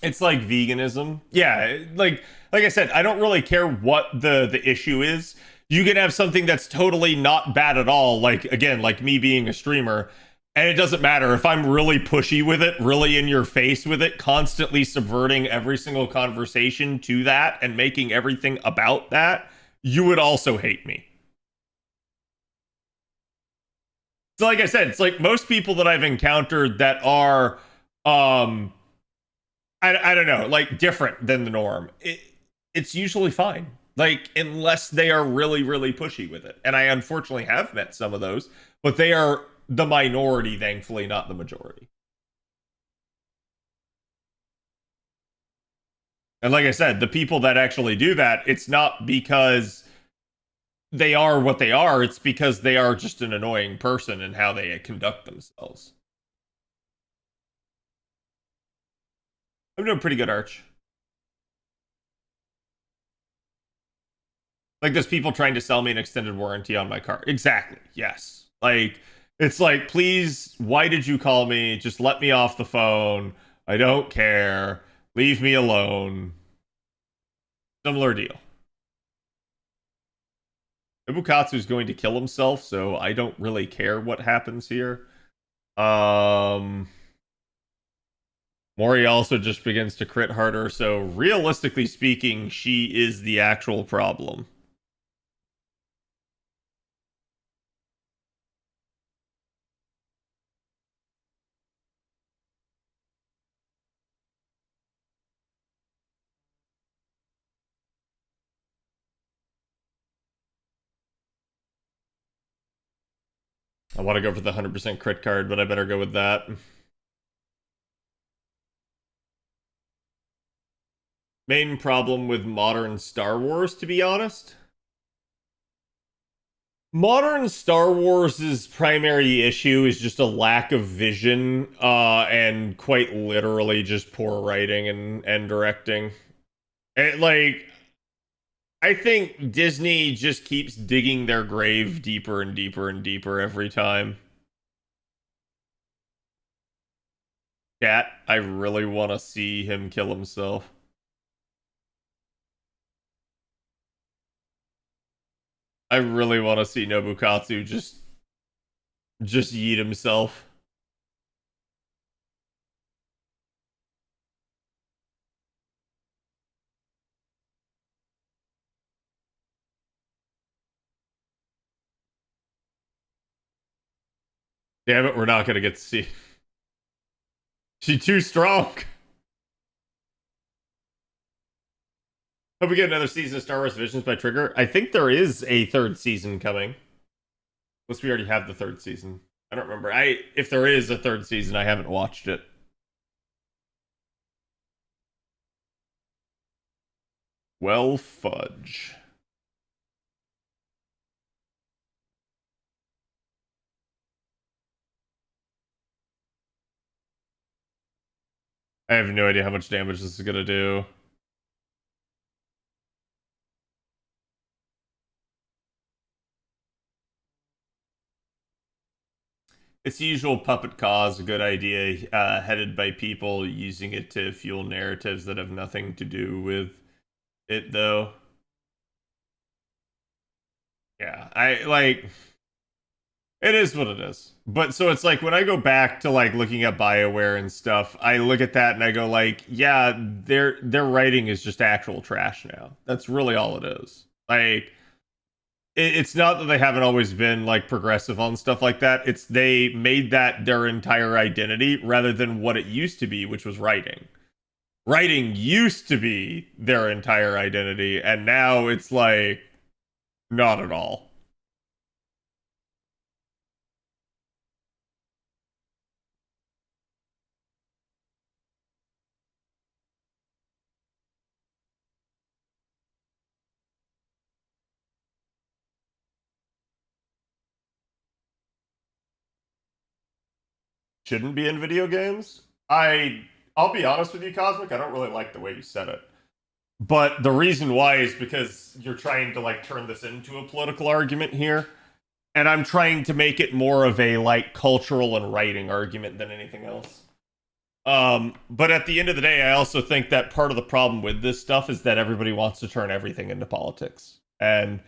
Speaker 7: It's like veganism. Yeah, like I said, I don't really care what the issue is. You can have something that's totally not bad at all, like again, like me being a streamer, and it doesn't matter if I'm really pushy with it, really in your face with it, constantly subverting every single conversation to that and making everything about that, you would also hate me. So like I said, it's like most people that I've encountered that are I don't know, like different than the norm. It's usually fine. Like, unless they are really, really pushy with it. And I unfortunately have met some of those, but they are the minority, thankfully, not the majority. And like I said, the people that actually do that, it's not because they are what they are, it's because they are just an annoying person in how they conduct themselves. I'm doing pretty good, Arch. Like, there's people trying to sell me an extended warranty on my car. Exactly. Yes. Like, it's like, please, why did you call me? Just let me off the phone. I don't care. Leave me alone. Similar deal. Ibukatsu's going to kill himself, so I don't really care what happens here. Mori also just begins to crit harder, so realistically speaking, she is the actual problem. I want to go for the 100% crit card, but I better go with that. Main problem with modern Star Wars, to be honest. Modern Star Wars' primary issue is just a lack of vision, and quite literally just poor writing and directing. Like, I think Disney just keeps digging their grave deeper and deeper and deeper every time. Cat, I really want to see him kill himself. I really want to see Nobukatsu just yeet himself. Damn it, we're not gonna get to see. She's too strong. Hope we get another season of Star Wars Visions by Trigger. I think there is a third season coming. Unless we already have the third season. I don't remember. If there is a third season, I haven't watched it. Well, fudge. I have no idea how much damage this is gonna do. It's the usual puppet cause, a good idea, headed by people using it to fuel narratives that have nothing to do with it, though. Yeah, it is what it is. But so it's like when I go back to like looking at BioWare and stuff, I look at that and I go like, yeah, their writing is just actual trash now. That's really all it is. Like it's not that they haven't always been like progressive on stuff like that. It's they made that their entire identity rather than what it used to be, which was writing. Writing used to be their entire identity, and now it's like not at all. Shouldn't be in video games. I'll be honest with you, Cosmic, I don't really like the way you said it. But the reason why is because you're trying to like turn this into a political argument here. And I'm trying to make it more of a like cultural and writing argument than anything else. But at the end of the day, I also think that part of the problem with this stuff is that everybody wants to turn everything into politics. And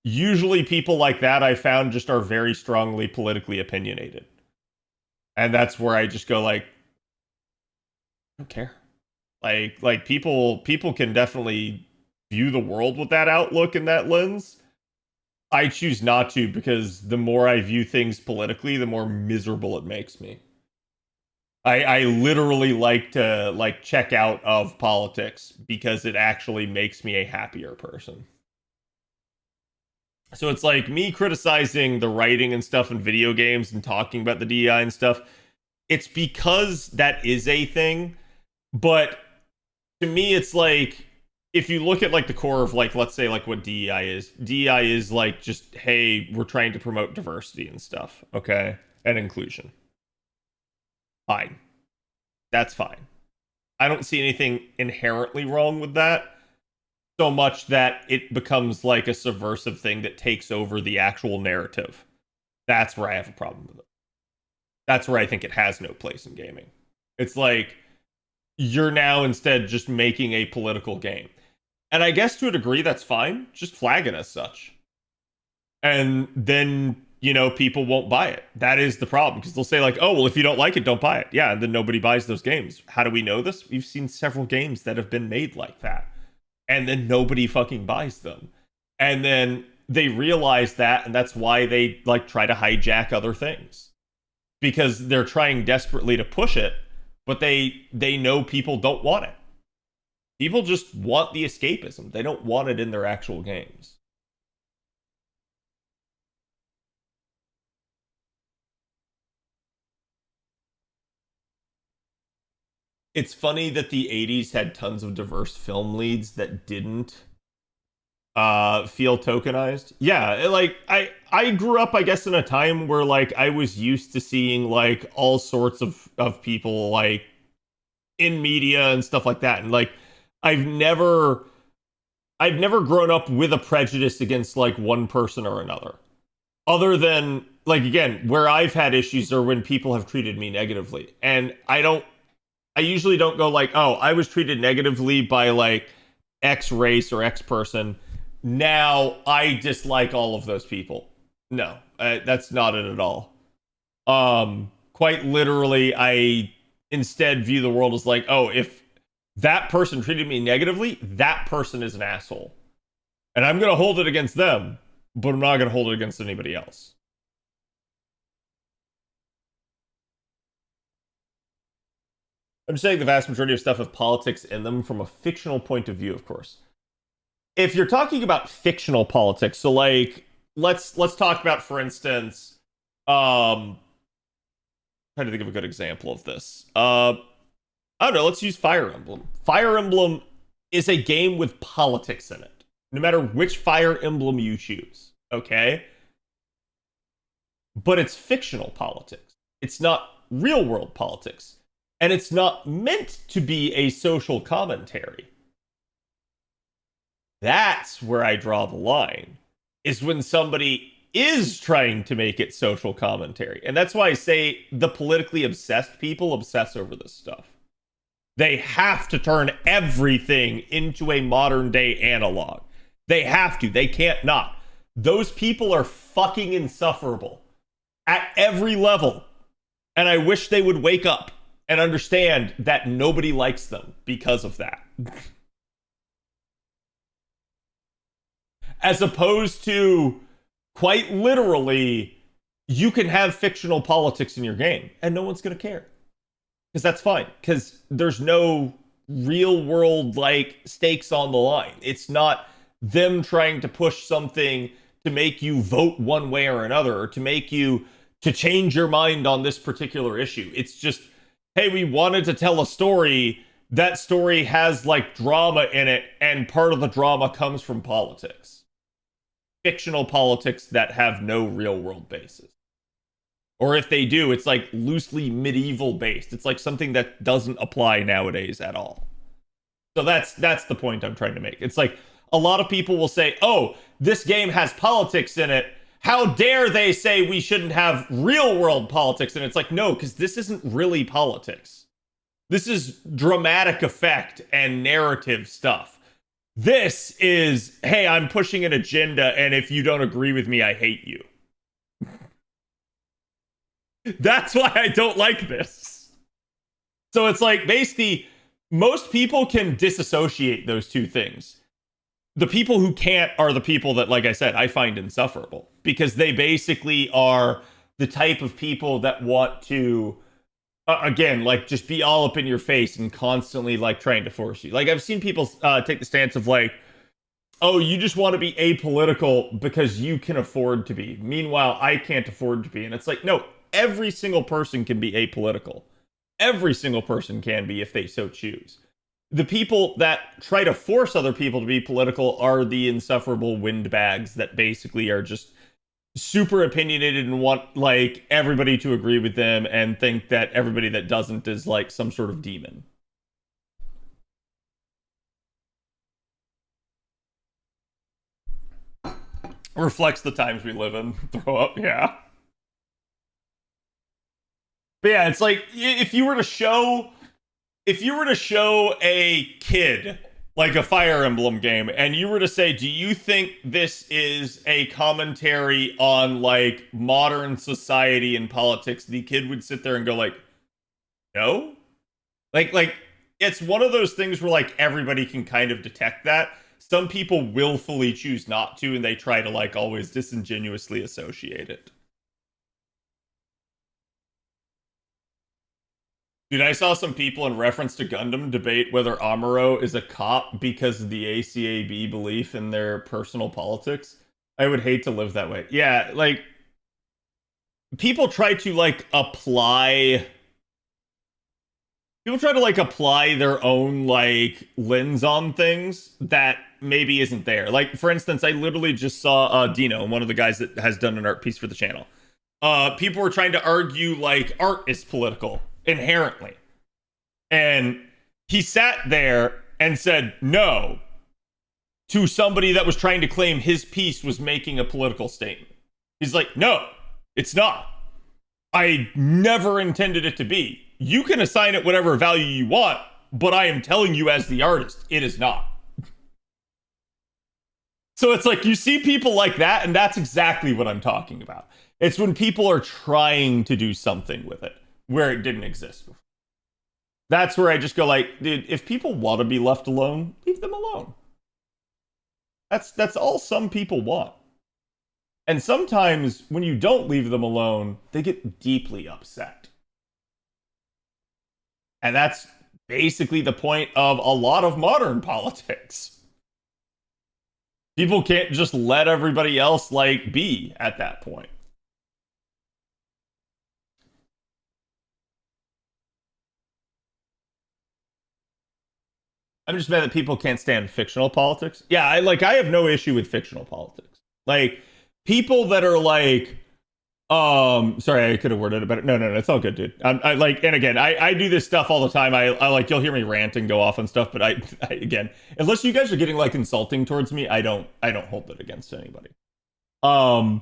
Speaker 7: usually people like that I found just are very strongly politically opinionated. And that's where I just go like, I don't care. Like people can definitely view the world with that outlook and that lens. I choose not to because the more I view things politically, the more miserable it makes me. I literally like to like check out of politics because it actually makes me a happier person. So it's like me criticizing the writing and stuff in video games and talking about the DEI and stuff. It's because that is a thing, but to me, it's like if you look at like the core of like let's say like what DEI is like just hey, we're trying to promote diversity and stuff, okay, and inclusion. Fine, that's fine. I don't see anything inherently wrong with that. So much that it becomes like a subversive thing that takes over the actual narrative. That's where I have a problem with it. That's where I think it has no place in gaming. It's like you're now instead just making a political game. And I guess to a degree that's fine. Just flag it as such. And then, you know, people won't buy it. That is the problem. Because they'll say like, oh, well, if you don't like it, don't buy it. Yeah, and then nobody buys those games. How do we know this? We've seen several games that have been made like that. And then nobody fucking buys them. And then they realize that, and that's why they like try to hijack other things. Because they're trying desperately to push it, but they know people don't want it. People just want the escapism. They don't want it in their actual games. It's funny that the 80s had tons of diverse film leads that didn't feel tokenized. Yeah, like I grew up I guess in a time where like I was used to seeing like all sorts of people like in media and stuff like that, and like I've never grown up with a prejudice against like one person or another, other than like again where I've had issues are when people have treated me negatively. And I usually don't go like, oh, I was treated negatively by like X race or X person, now I dislike all of those people. No, that's not it at all. Quite literally, I instead view the world as like, oh, if that person treated me negatively, that person is an asshole. And I'm going to hold it against them, but I'm not going to hold it against anybody else. I'm saying the vast majority of stuff have politics in them from a fictional point of view, of course. if you're talking about fictional politics, so like let's talk about, for instance, trying to think of a good example of this. I don't know, let's use Fire Emblem. Fire Emblem is a game with politics in it, no matter which Fire Emblem you choose, okay? But it's fictional politics. It's not real world politics. And it's not meant to be a social commentary. That's where I draw the line, is when somebody is trying to make it social commentary. And that's why I say the politically obsessed people obsess over this stuff. They have to turn everything into a modern day analog. They have to. They can't not. Those people are fucking insufferable at every level. And I wish they would wake up and understand that nobody likes them because of that. As opposed to, quite literally, you can have fictional politics in your game and no one's going to care. Because that's fine. Because there's no real world like stakes on the line. It's not them trying to push something to make you vote one way or another, or to make you to change your mind on this particular issue. It's just, hey, we wanted to tell a story. That story has like drama in it, and part of the drama comes from politics. Fictional politics that have no real world basis. Or if they do, it's like loosely medieval based. It's like something that doesn't apply nowadays at all. So that's the point I'm trying to make. It's like a lot of people will say, oh, this game has politics in it. How dare they say we shouldn't have real world politics? And it's like, no, because this isn't really politics. This is dramatic effect and narrative stuff. This is, hey, I'm pushing an agenda, and if you don't agree with me, I hate you. That's why I don't like this. So it's like, basically, most people can disassociate those two things. The people who can't are the people that, like I said, I find insufferable. Because they basically are the type of people that want to, again, like, just be all up in your face and constantly, like, trying to force you. Like, I've seen people take the stance of, like, oh, you just want to be apolitical because you can afford to be. Meanwhile, I can't afford to be. And it's like, no, every single person can be apolitical. Every single person can be if they so choose. The people that try to force other people to be political are the insufferable windbags that basically are just super opinionated and want like everybody to agree with them and think that everybody that doesn't is like some sort of demon. Reflects the times we live in. Throw up, yeah. But yeah, it's like if you were to show a kid like a Fire Emblem game and you were to say, do you think this is a commentary on like modern society and politics, the kid would sit there and go like, no. Like it's one of those things where like everybody can kind of detect that. Some people willfully choose not to, and they try to like always disingenuously associate it. Dude, I saw some people in reference to Gundam debate whether Amuro is a cop because of the ACAB belief in their personal politics. I would hate to live that way. Yeah, like, people try to, like, apply their own, like, lens on things that maybe isn't there. Like, for instance, I literally just saw Dino, one of the guys that has done an art piece for the channel. People were trying to argue, like, art is political. Inherently. And he sat there and said no to somebody that was trying to claim his piece was making a political statement. He's like, no, it's not. I never intended it to be. You can assign it whatever value you want, but I am telling you as the artist, it is not. So it's like you see people like that, and that's exactly what I'm talking about. It's when people are trying to do something with it where it didn't exist before. That's where I just go like, dude, if people want to be left alone, leave them alone. That's all some people want. And sometimes when you don't leave them alone, they get deeply upset. And that's basically the point of a lot of modern politics. People can't just let everybody else like be at that point. I'm just mad that people can't stand fictional politics. Yeah, I have no issue with fictional politics. Like people that are like sorry, I could have worded it better. No, it's all good, dude. I like, and again, I do this stuff all the time. I like, you'll hear me rant and go off on stuff, but I again, unless you guys are getting like insulting towards me, I don't hold it against anybody. But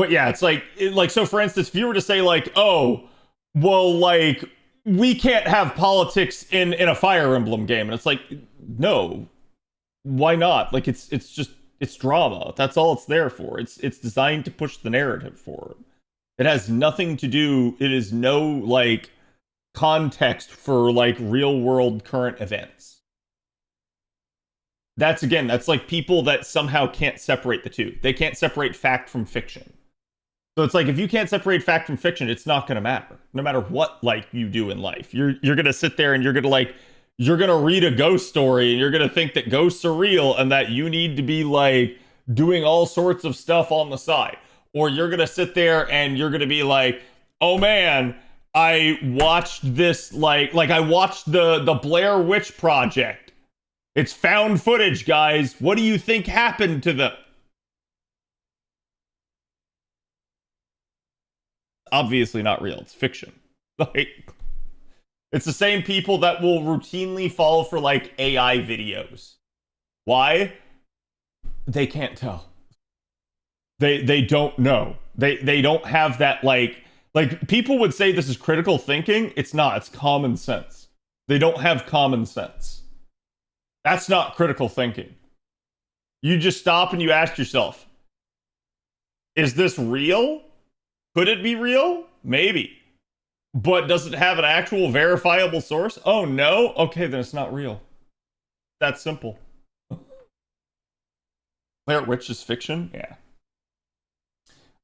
Speaker 7: yeah, it's like, so for instance, if you were to say like, oh, well, like we can't have politics in a Fire Emblem game, and it's like, no, why not? Like it's just, it's drama. That's all it's there for. It's designed to push the narrative forward. It has nothing to do. It is no like context for like real world current events. That's like people that somehow can't separate the two. They can't separate fact from fiction. So it's like if you can't separate fact from fiction, it's not going to matter. No matter what like you do in life, you're going to sit there and you're going to read a ghost story and you're going to think that ghosts are real and that you need to be like doing all sorts of stuff on the side. Or you're going to sit there and you're going to be like, oh man, I watched this, like I watched the Blair Witch Project. It's found footage, guys. What do you think happened to them? Obviously not real. It's fiction. Like, it's the same people that will routinely fall for like AI videos. Why? They can't tell. They don't know. They don't have that like people would say this is critical thinking. It's not. It's common sense. They don't have common sense. That's not critical thinking. You just stop and you ask yourself, is this real? Could it be real? Maybe. But does it have an actual verifiable source? Oh, no? Okay, then it's not real. That's simple. Blair Witch is fiction? Yeah.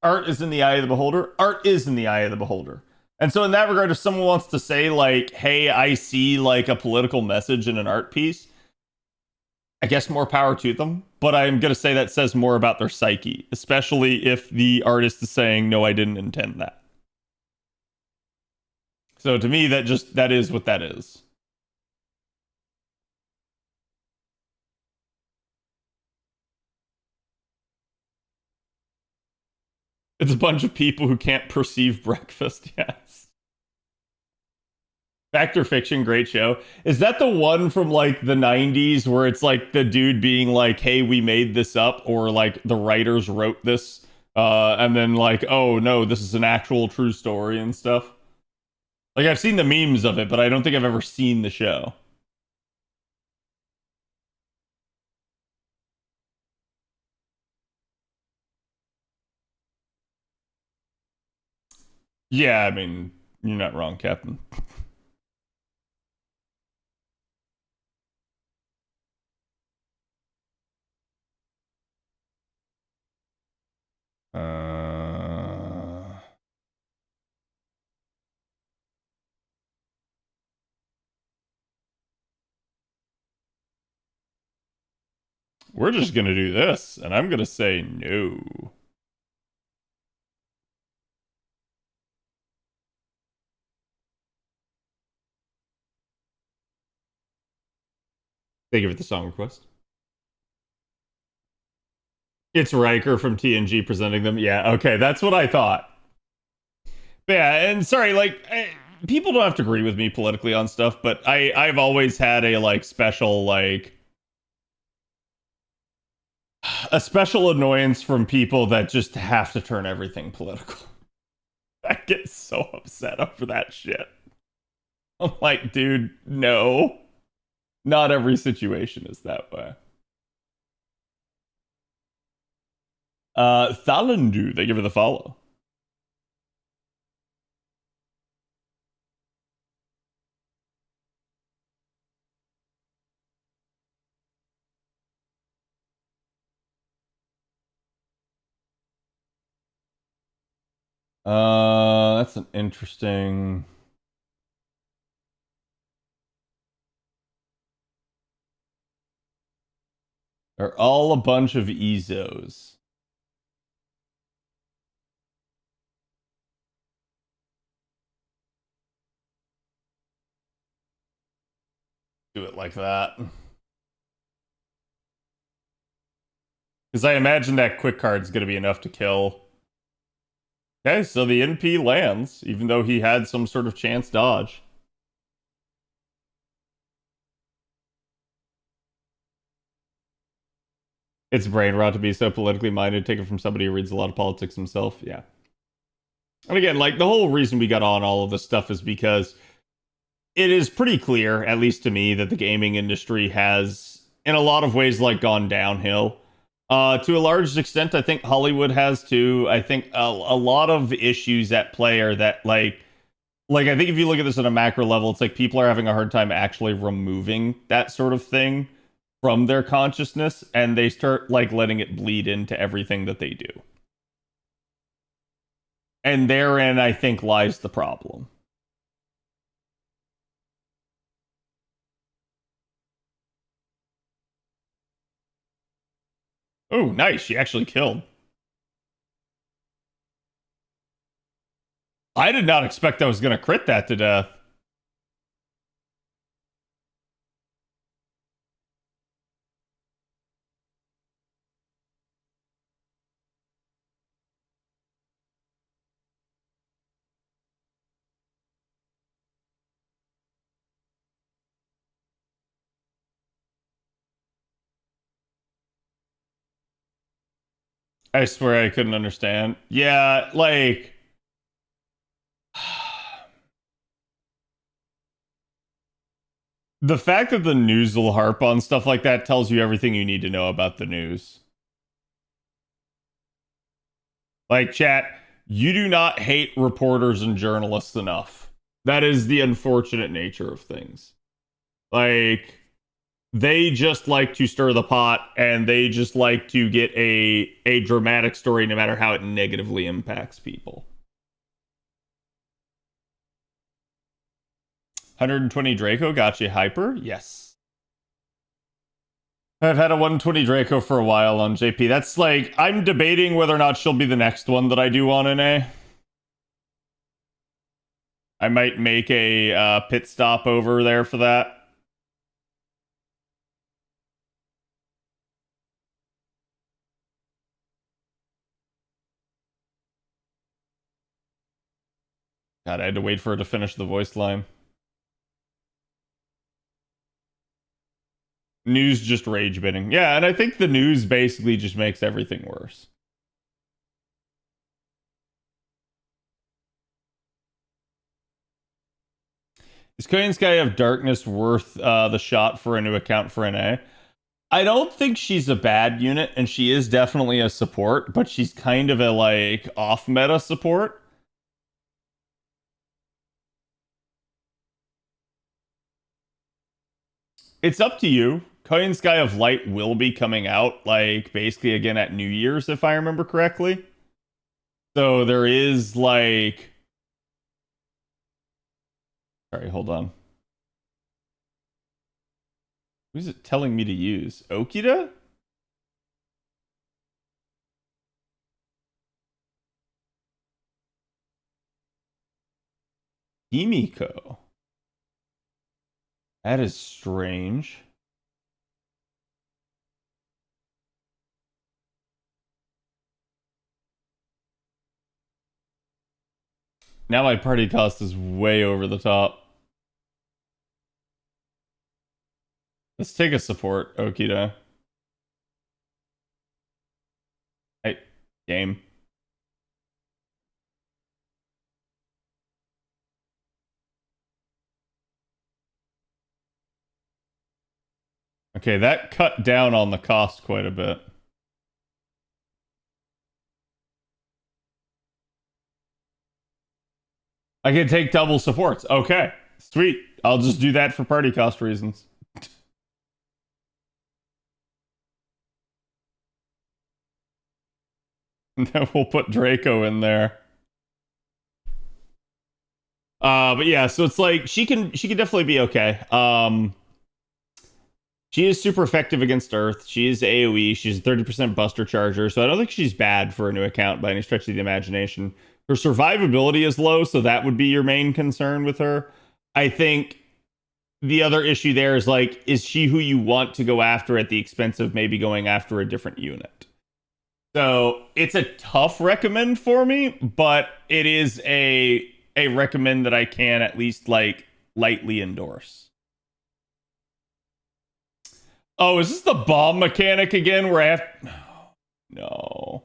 Speaker 7: Art is in the eye of the beholder. Art is in the eye of the beholder. And so in that regard, if someone wants to say like, hey, I see like a political message in an art piece, I guess more power to them. But I'm going to say that says more about their psyche, especially if the artist is saying, no, I didn't intend that. So to me, that is what that is. It's a bunch of people who can't perceive breakfast. Yes. Fact or Fiction, great show. Is that the one from like the 90s where it's like the dude being like, hey, we made this up, or like the writers wrote this, and then like, oh no, this is an actual true story and stuff? Like, I've seen the memes of it, but I don't think I've ever seen the show. Yeah, I mean, you're not wrong, Captain. We're just gonna do this, and I'm gonna say no. Thank you for the song request. It's Riker from TNG presenting them. Yeah, okay, that's what I thought. But yeah, and sorry, like, people don't have to agree with me politically on stuff, but I've always had a like special like a special annoyance from people that just have to turn everything political. I get so upset over that shit. I'm like, dude, no. Not every situation is that way. Thalandu, they give her the follow. That's an interesting. They're all a bunch of Ezos. Do it like that. Because I imagine that quick card's going to be enough to kill. Okay, so the NP lands, even though he had some sort of chance dodge. It's brain rot to be so politically minded, take it from somebody who reads a lot of politics himself. Yeah. And again, like, the whole reason we got on all of this stuff is because it is pretty clear, at least to me, that the gaming industry has, in a lot of ways, like, gone downhill. To a large extent, I think Hollywood has too. I think a lot of issues at play are that, like I think if you look at this at a macro level, it's like people are having a hard time actually removing that sort of thing from their consciousness, and they start, like, letting it bleed into everything that they do. And therein, I think, lies the problem. Oh, nice. She actually killed. I did not expect I was going to crit that to death. I swear I couldn't understand. Yeah, like... The fact that the news will harp on stuff like that tells you everything you need to know about the news. Like, chat, you do not hate reporters and journalists enough. That is the unfortunate nature of things. Like, they just like to stir the pot, and they just like to get a dramatic story no matter how it negatively impacts people. 120 Draco got you hyper? Yes. I've had a 120 Draco for a while on JP. That's like, I'm debating whether or not she'll be the next one that I do on NA. I might make a pit stop over there for that. God, I had to wait for her to finish the voice line. News just rage bidding. Yeah, and I think the news basically just makes everything worse. Is Korean Sky of Darkness worth the shot for a new account for NA? I don't think she's a bad unit, and she is definitely a support, but she's kind of a, like, off-meta support. It's up to you. Korean Sky of Light will be coming out, like, basically again at New Year's, if I remember correctly. So there is, like... Sorry, hold on. Who's it telling me to use? Okida? Himiko. That is strange. Now my party cost is way over the top. Let's take a support, Okida. Hey, game. Okay, that cut down on the cost quite a bit. I can take double supports. Okay, sweet. I'll just do that for party cost reasons. And then we'll put Draco in there. But yeah, so it's like she can definitely be okay. She is super effective against Earth. She is AoE. She's a 30% Buster Charger, so I don't think she's bad for a new account by any stretch of the imagination. Her survivability is low, so that would be your main concern with her. I think the other issue there is like, is she who you want to go after at the expense of maybe going after a different unit? So it's a tough recommend for me, but it is a recommend that I can at least like lightly endorse. Oh, is this the bomb mechanic again where I have... No.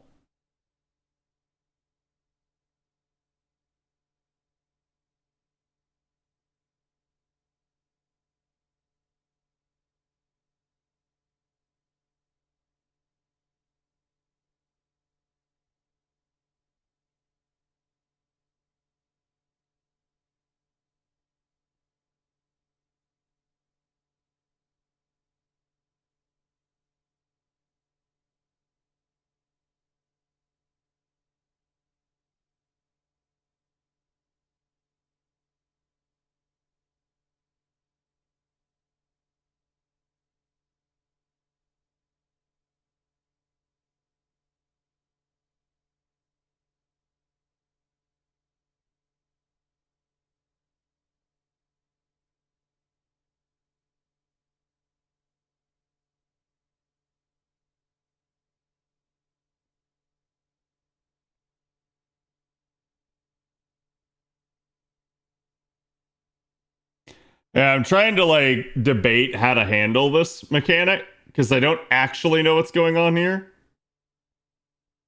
Speaker 7: Yeah, I'm trying to like debate how to handle this mechanic because I don't actually know what's going on here.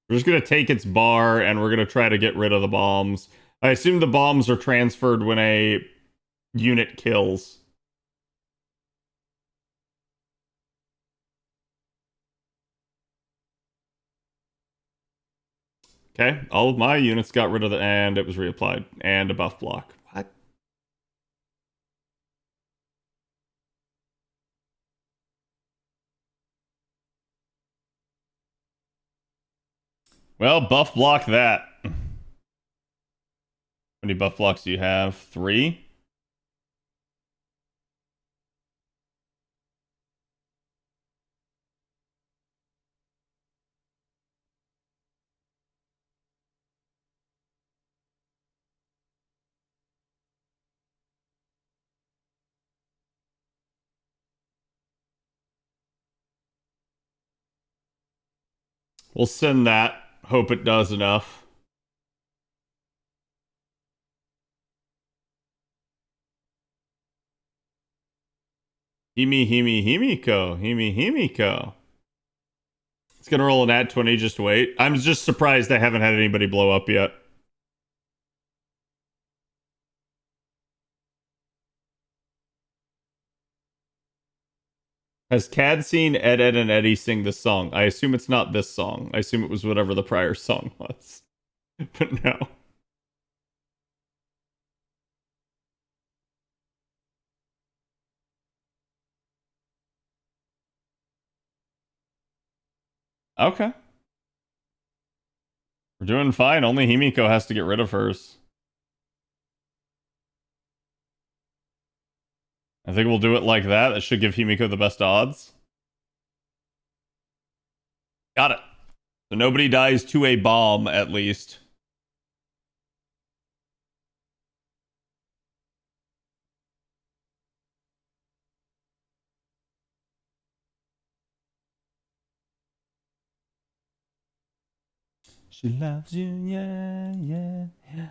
Speaker 7: We're just gonna take its bar and we're gonna try to get rid of the bombs. I assume the bombs are transferred when a unit kills. Okay, all of my units got rid of it and it was reapplied. And a buff block. What? Well, buff block that. How many buff blocks do you have? 3? We'll send that. Hope it does enough. Himiko. Himiko. It's gonna roll an at 20, just wait. I'm just surprised I haven't had anybody blow up yet. Has Cad seen Ed, Ed, and Eddie sing this song? I assume it's not this song. I assume it was whatever the prior song was. But no. Okay. We're doing fine. Only Himiko has to get rid of hers. I think we'll do it like that. That should give Himiko the best odds. Got it. So nobody dies to a bomb, at least. She loves you, yeah, yeah, yeah.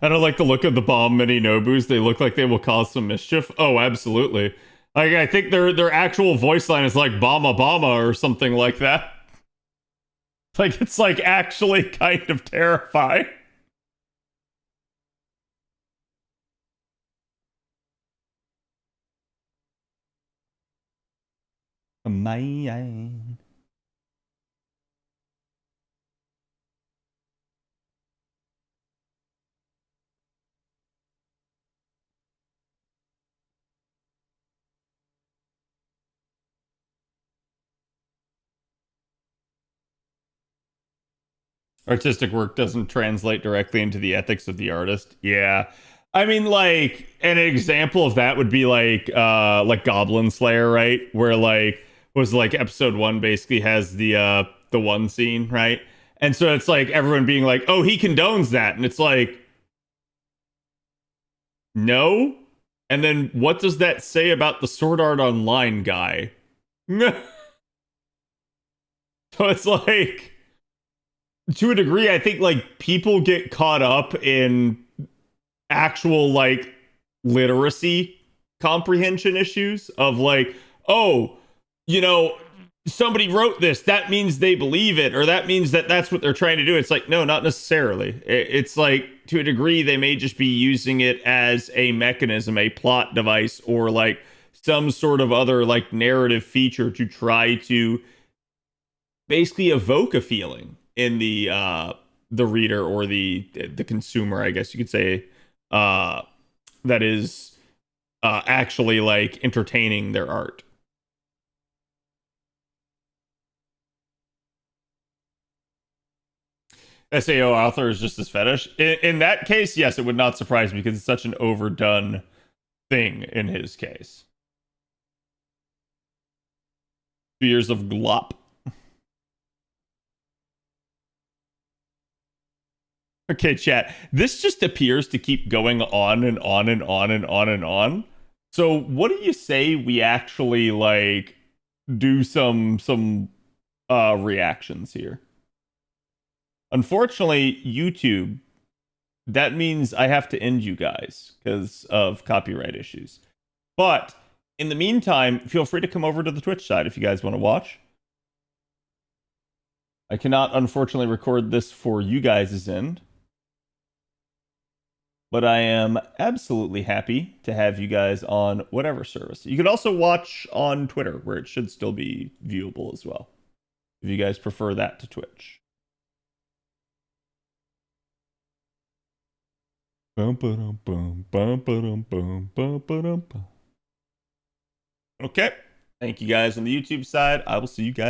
Speaker 7: I don't like the look of the bomb mini Nobus. They look like they will cause some mischief. Oh, absolutely. Like I think their actual voice line is like "Bama Bama" or something like that. Like it's like actually kind of terrifying. My. Artistic work doesn't translate directly into the ethics of the artist. Yeah. I mean, like, an example of that would be like Goblin Slayer, right? Where like was like episode 1 basically has the one scene, right? And so it's like everyone being like, "Oh, he condones that." And it's like, "No." And then what does that say about the Sword Art Online guy? So it's like, to a degree, I think like people get caught up in actual like literacy comprehension issues of like, oh, you know, somebody wrote this, that means they believe it, or that means that that's what they're trying to do. It's like, no, not necessarily. It's like, to a degree, they may just be using it as a mechanism, a plot device, or like some sort of other like narrative feature to try to basically evoke a feeling in the reader or the consumer, I guess you could say, that is actually like entertaining their art. SAO author is just his fetish. In that case, yes, it would not surprise me because it's such an overdone thing in his case. 2 years of glop. Okay, chat. This just appears to keep going on and on and on and on and on. So what do you say we actually like do some reactions here? Unfortunately, YouTube, that means I have to end you guys because of copyright issues. But in the meantime, feel free to come over to the Twitch side if you guys want to watch. I cannot, unfortunately, record this for you guys' end. But I am absolutely happy to have you guys on whatever service. You could also watch on Twitter, where it should still be viewable as well, if you guys prefer that to Twitch. Okay. Thank you guys on the YouTube side. I will see you guys.